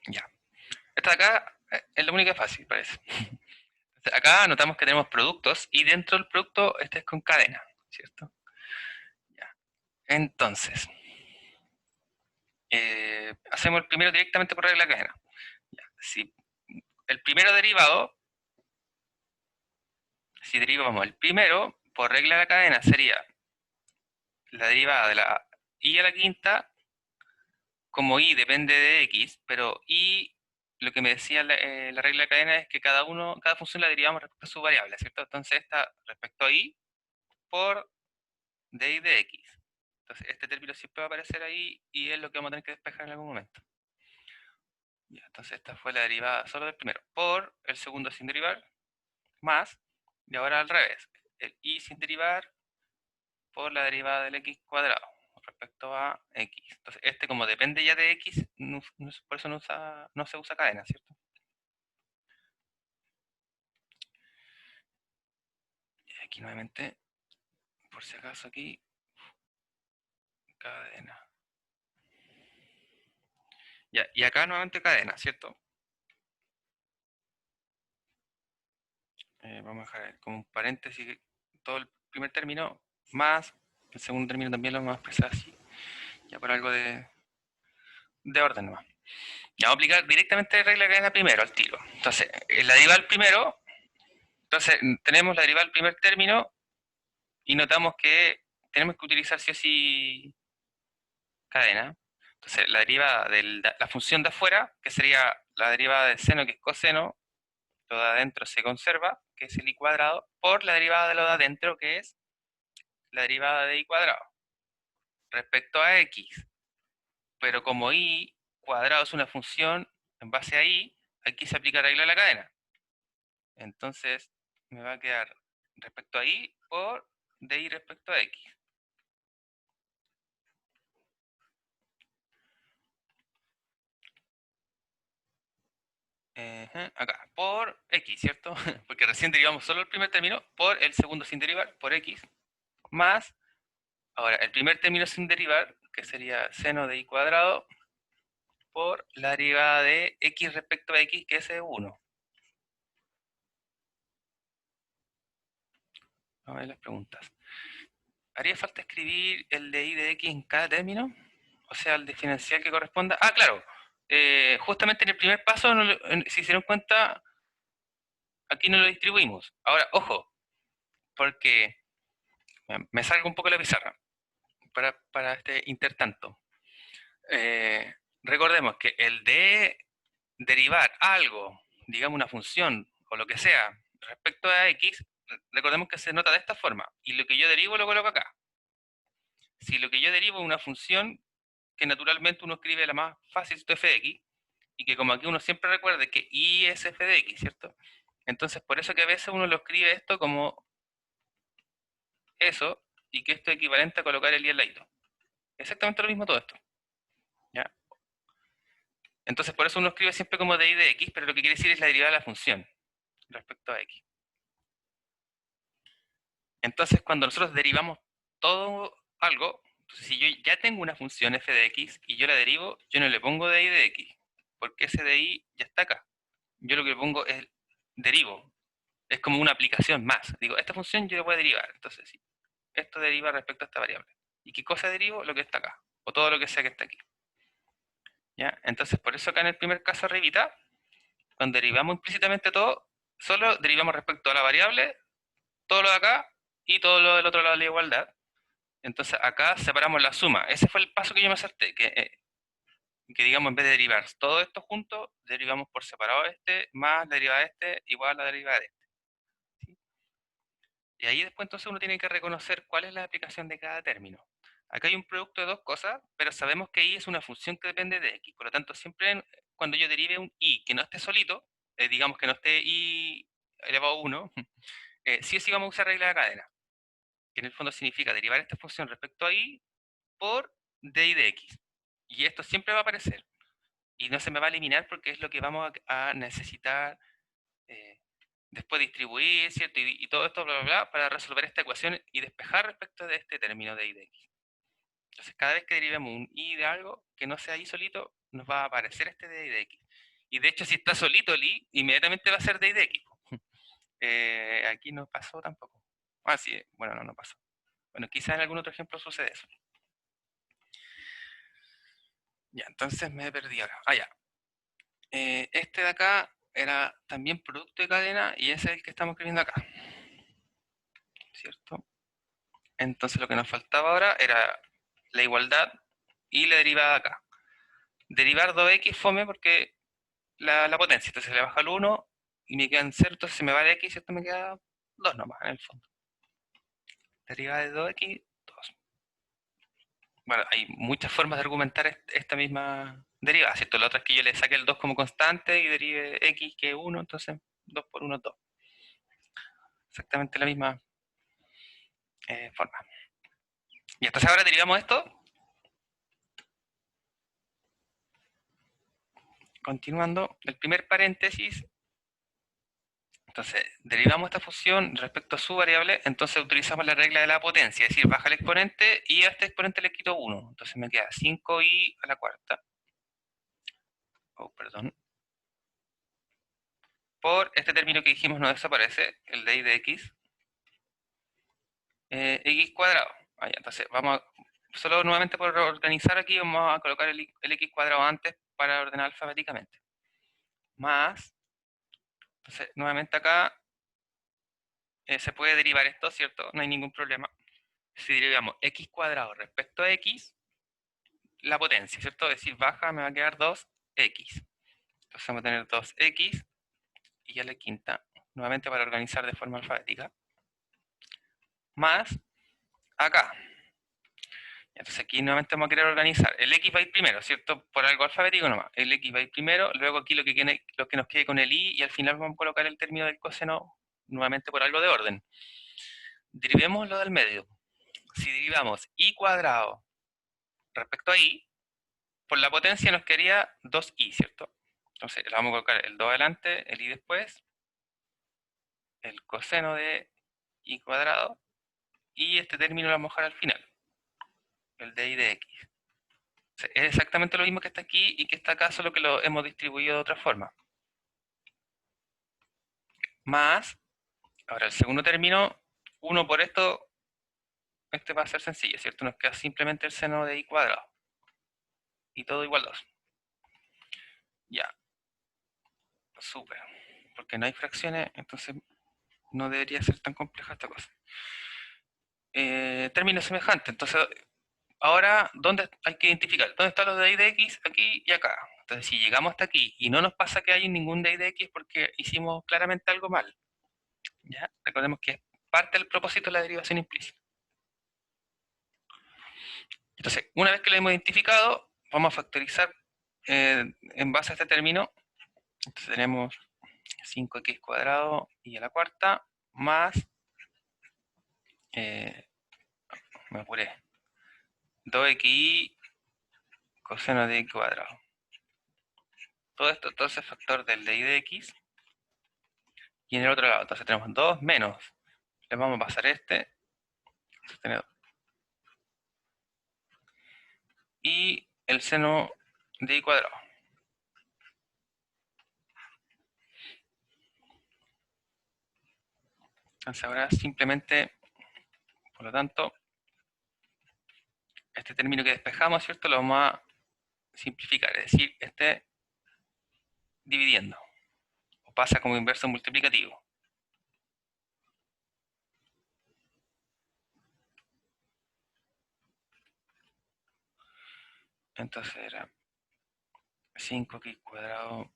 Ya. Esta de acá es la única fácil, parece. Entonces, acá notamos que tenemos productos y dentro del producto este es con cadena, ¿cierto? Ya. Entonces, hacemos el primero directamente por regla de cadena. Ya. Si el primero derivado, si derivamos el primero por regla de la cadena sería la derivada de la y a la quinta, como y depende de x, pero y lo que me decía la regla de cadena es que cada función la derivamos respecto a su variable, ¿cierto? Entonces esta respecto a y por de y de x. Entonces este término siempre va a aparecer ahí y es lo que vamos a tener que despejar en algún momento. Ya, entonces esta fue la derivada solo del primero, por el segundo sin derivar, más, y ahora al revés, el y sin derivar por la derivada del x cuadrado respecto a x. Entonces este como depende ya de x, por eso no se usa cadena, ¿cierto? Y aquí nuevamente, por si acaso aquí, cadena. Ya, y acá nuevamente cadena, ¿cierto? Vamos a dejar como un paréntesis todo el primer término, más el segundo término también lo vamos a expresar así, ya por algo de orden nomás. Ya vamos a aplicar directamente la regla de cadena primero, al tiro. Entonces, la derivada al primero, entonces tenemos la derivada al primer término y notamos que tenemos que utilizar sí o sí cadena. Entonces, la derivada de la función de afuera, que sería la derivada del seno, que es coseno, lo de adentro se conserva, que es el y cuadrado, por la derivada de lo de adentro, que es la derivada de y cuadrado, respecto a x. Pero como y cuadrado es una función en base a y, aquí se aplica la regla de la cadena. Entonces, me va a quedar respecto a y por de y respecto a x. Acá, por x, ¿cierto? Porque recién derivamos solo el primer término, por el segundo sin derivar, por x, más, ahora, el primer término sin derivar, que sería seno de y cuadrado, por la derivada de x respecto a x, que es 1. a ver las preguntas. ¿Haría falta escribir el de y de x en cada término? O sea, el diferencial que corresponda. Ah, claro. Justamente en el primer paso, si se dieron cuenta, aquí no lo distribuimos. Ahora, ojo, porque me salgo un poco de la pizarra para este intertanto. Recordemos que el de derivar algo, digamos una función o lo que sea, respecto a x, recordemos que se nota de esta forma. Y lo que yo derivo lo coloco acá. Si lo que yo derivo es una función que naturalmente uno escribe la más fácil, f de x, y que como aquí uno siempre recuerde que y es f de x, ¿cierto? Entonces, por eso que a veces uno lo escribe esto como eso, y que esto es equivalente a colocar el y al ladito. Exactamente lo mismo todo esto. ¿Ya? Entonces, por eso uno escribe siempre como de y de x, pero lo que quiere decir es la derivada de la función respecto a x. Entonces, cuando nosotros derivamos todo algo, entonces si yo ya tengo una función f de x y yo la derivo, yo no le pongo de y de x, porque ese de y ya está acá. Yo lo que le pongo es derivo. Es como una aplicación más. Digo, esta función yo la voy a derivar. Entonces, sí, esto deriva respecto a esta variable. ¿Y qué cosa derivo? Lo que está acá. O todo lo que sea que está aquí. ¿Ya? Entonces, por eso acá en el primer caso arribita, cuando derivamos implícitamente todo, solo derivamos respecto a la variable, todo lo de acá y todo lo del otro lado de la igualdad. Entonces acá separamos la suma. Ese fue el paso que yo me salté, que digamos en vez de derivar todo esto junto, derivamos por separado este, más la derivada de este, igual a la derivada de este. ¿Sí? Y ahí después entonces uno tiene que reconocer cuál es la aplicación de cada término. Acá hay un producto de dos cosas, pero sabemos que y es una función que depende de x. Por lo tanto, siempre cuando yo derive un y que no esté solito, digamos que no esté y elevado a 1, sí o sí vamos a usar regla de cadena, que en el fondo significa derivar esta función respecto a y por d y de x. Y esto siempre va a aparecer. Y no se me va a eliminar porque es lo que vamos a necesitar después distribuir, ¿cierto? Y todo esto, bla, bla, bla, para resolver esta ecuación y despejar respecto de este término de y de x. Entonces, cada vez que derivemos un y de algo que no sea y solito, nos va a aparecer este de y de x. Y de hecho, si está solito el y, inmediatamente va a ser de y de x. Aquí no pasó tampoco. Ah, sí, bueno, no pasó. Bueno, quizás en algún otro ejemplo sucede eso. Ya, entonces me he perdido ahora. Ah, ya. Este de acá era también producto de cadena y ese es el que estamos escribiendo acá. ¿Cierto? Entonces lo que nos faltaba ahora era la igualdad y la derivada de acá. Derivar 2x fome porque la potencia. Entonces le baja el 1 y me quedan 0, entonces se me va el x y esto me queda 2 nomás en el fondo. Derivada de 2x, 2. Bueno, hay muchas formas de argumentar esta misma derivada, ¿cierto? La otra es que yo le saque el 2 como constante y derive x que es 1, entonces 2 por 1 es 2. Exactamente la misma forma. Y entonces ahora derivamos esto. Continuando, el primer paréntesis. Entonces, derivamos esta función respecto a su variable, entonces utilizamos la regla de la potencia, es decir, baja el exponente y a este exponente le quito 1. Entonces me queda 5i a la cuarta. Oh, perdón. Por este término que dijimos no desaparece, el de y de x. X cuadrado. Entonces, vamos a, solo nuevamente por organizar aquí, vamos a colocar el x cuadrado antes para ordenar alfabéticamente. Más, entonces, nuevamente acá se puede derivar esto, ¿cierto? No hay ningún problema. Si derivamos x cuadrado respecto a x, la potencia, ¿cierto? Es decir, baja, me va a quedar 2x. Entonces vamos a tener 2x y a la quinta, nuevamente para organizar de forma alfabética, más acá. Entonces aquí nuevamente vamos a querer organizar. El x va a ir primero, ¿cierto? Por algo alfabético nomás. El x va a ir primero, luego aquí lo que nos quede con el y, y al final vamos a colocar el término del coseno nuevamente por algo de orden. Derivemos lo del medio. Si derivamos y cuadrado respecto a y, por la potencia nos quedaría 2i, ¿cierto? Entonces le vamos a colocar el 2 adelante, el i después, el coseno de i cuadrado, y este término lo vamos a dejar al final, el de i de x. Es exactamente lo mismo que está aquí y que está acá, solo que lo hemos distribuido de otra forma. Más, ahora el segundo término 1 por esto, este va a ser sencillo, ¿cierto? Nos queda simplemente el seno de i cuadrado. Y todo igual 2. Ya. Súper. Porque no hay fracciones, entonces no debería ser tan compleja esta cosa. Términos semejantes. Entonces, ahora, ¿dónde hay que identificar? ¿Dónde están los de i de x? Aquí y acá. Entonces, si llegamos hasta aquí y no nos pasa que hay ningún de i de x porque hicimos claramente algo mal. ¿Ya? Recordemos que es parte del propósito de la derivación implícita. Entonces, una vez que lo hemos identificado, vamos a factorizar en base a este término. Entonces tenemos 5x cuadrado y a la cuarta más, me apuré, 2xy coseno de y cuadrado. Todo esto entonces es factor del de y de x. Y en el otro lado, entonces tenemos 2 menos, le vamos a pasar este, sostenedor. Y el seno de y cuadrado. Entonces ahora simplemente, por lo tanto, este término que despejamos, ¿cierto? Lo vamos a simplificar, es decir, este dividiendo. O pasa como inverso multiplicativo. Entonces era 5x cuadrado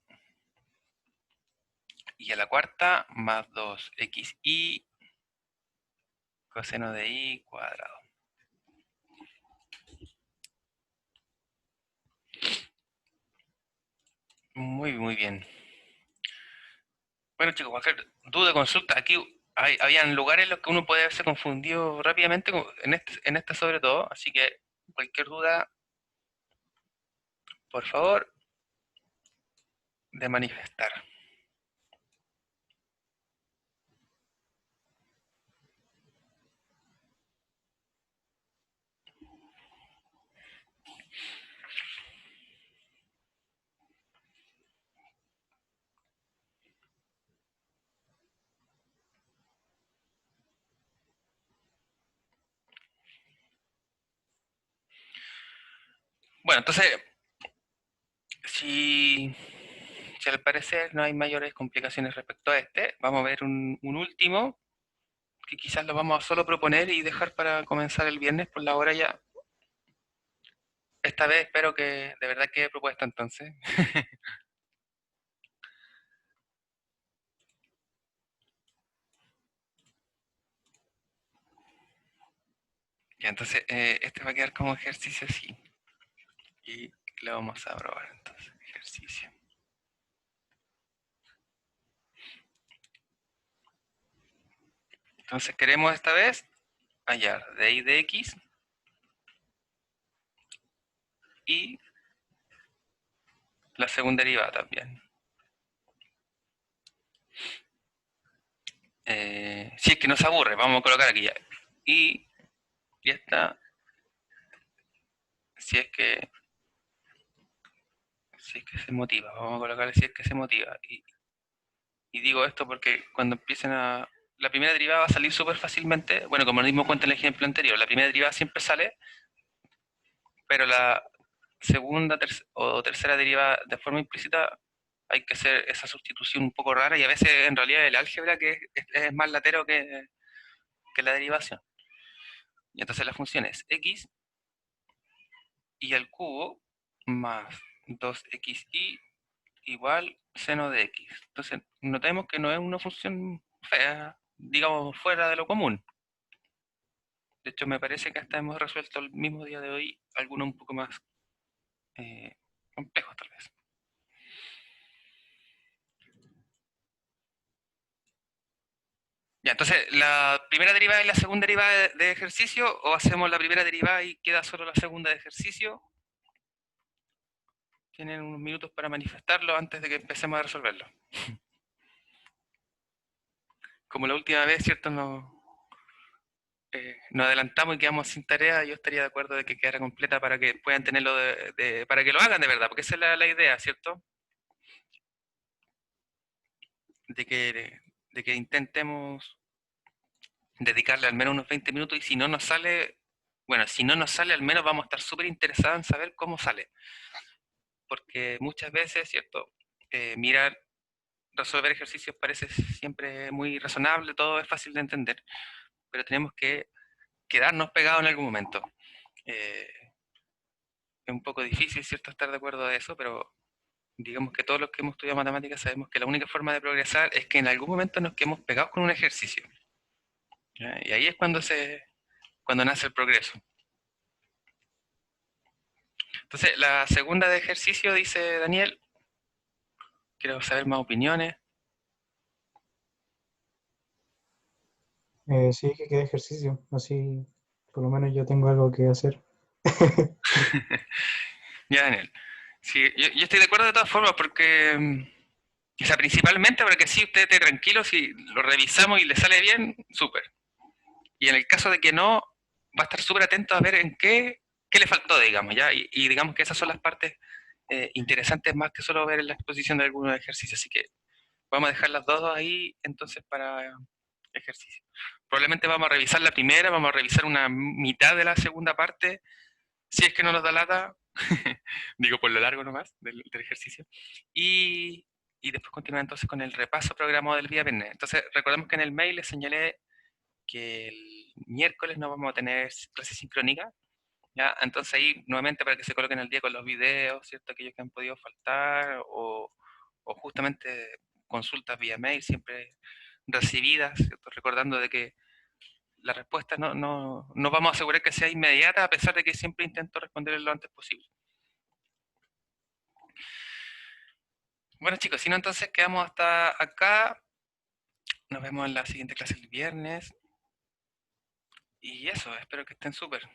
y a la cuarta más 2xy coseno de y cuadrado. Muy bien. Bueno chicos, cualquier duda, consulta, aquí habían lugares en los que uno puede haberse confundido rápidamente, en este sobre todo, así que cualquier duda, por favor, de manifestar. Bueno, entonces, si al parecer no hay mayores complicaciones respecto a este, vamos a ver un último, que quizás lo vamos a solo proponer y dejar para comenzar el viernes por la hora ya. Esta vez espero que de verdad quede propuesta entonces. Ya, entonces este va a quedar como ejercicio así. Y lo vamos a probar entonces, ejercicio. Entonces queremos esta vez hallar de y de x y la segunda derivada también. Si es que nos aburre, vamos a colocar aquí ya. Y esta, si es que se motiva, vamos a colocar si es que se motiva. Y digo esto porque cuando empiecen a... La primera derivada va a salir súper fácilmente, bueno, como nos dimos cuenta en el ejemplo anterior, la primera derivada siempre sale, pero la segunda o tercera derivada de forma implícita hay que hacer esa sustitución un poco rara y a veces en realidad el álgebra que es más latero que la derivación. Y entonces la función es x y al cubo más 2xy igual seno de x. Entonces notemos que no es una función fea, digamos fuera de lo común. De hecho me parece que hasta hemos resuelto el mismo día de hoy algunos un poco más complejos tal vez. Ya, entonces, ¿la primera derivada y la segunda derivada de ejercicio o hacemos la primera derivada y queda solo la segunda de ejercicio? Tienen unos minutos para manifestarlo antes de que empecemos a resolverlo. Como la última vez, ¿cierto? Nos adelantamos y quedamos sin tarea, yo estaría de acuerdo de que quedara completa para que puedan tenerlo, para que lo hagan de verdad, porque esa es la idea, ¿cierto? De que intentemos dedicarle al menos unos 20 minutos y si no nos sale, bueno, si no nos sale al menos vamos a estar súper interesados en saber cómo sale. Porque muchas veces, ¿cierto? Mirar, resolver ejercicios parece siempre muy razonable, todo es fácil de entender, pero tenemos que quedarnos pegados en algún momento. Es un poco difícil, ¿cierto?, estar de acuerdo a eso, pero digamos que todos los que hemos estudiado matemáticas sabemos que la única forma de progresar es que en algún momento nos quedemos pegados con un ejercicio. ¿Ya? Y ahí es cuando nace el progreso. Entonces, la segunda de ejercicio, dice Daniel, quiero saber más opiniones. Sí, que quede ejercicio, así por lo menos yo tengo algo que hacer. Ya, Daniel. Sí, yo estoy de acuerdo de todas formas porque, o sea, principalmente para que sí usted esté tranquilo, si lo revisamos y le sale bien, súper. Y en el caso de que no, va a estar súper atento a ver en qué le faltó, digamos, ¿ya? Y digamos que esas son las partes interesantes más que solo ver en la exposición de algunos ejercicios. Así que vamos a dejar las dos ahí entonces para ejercicio. Probablemente vamos a revisar la primera, vamos a revisar una mitad de la segunda parte, si es que no nos da lata, digo por lo largo nomás del ejercicio, y después continuar entonces con el repaso programado del día viernes. Entonces recordemos que en el mail les señalé que el miércoles no vamos a tener clase sincrónica, ¿ya? Entonces ahí nuevamente para que se coloquen al día con los videos, ¿cierto? Aquellos que han podido faltar o justamente consultas vía mail siempre recibidas, ¿cierto? Recordando de que la respuesta no vamos a asegurar que sea inmediata, a pesar de que siempre intento responder lo antes posible. Bueno chicos, si no entonces quedamos hasta acá. Nos vemos en la siguiente clase el viernes. Y eso, espero que estén súper.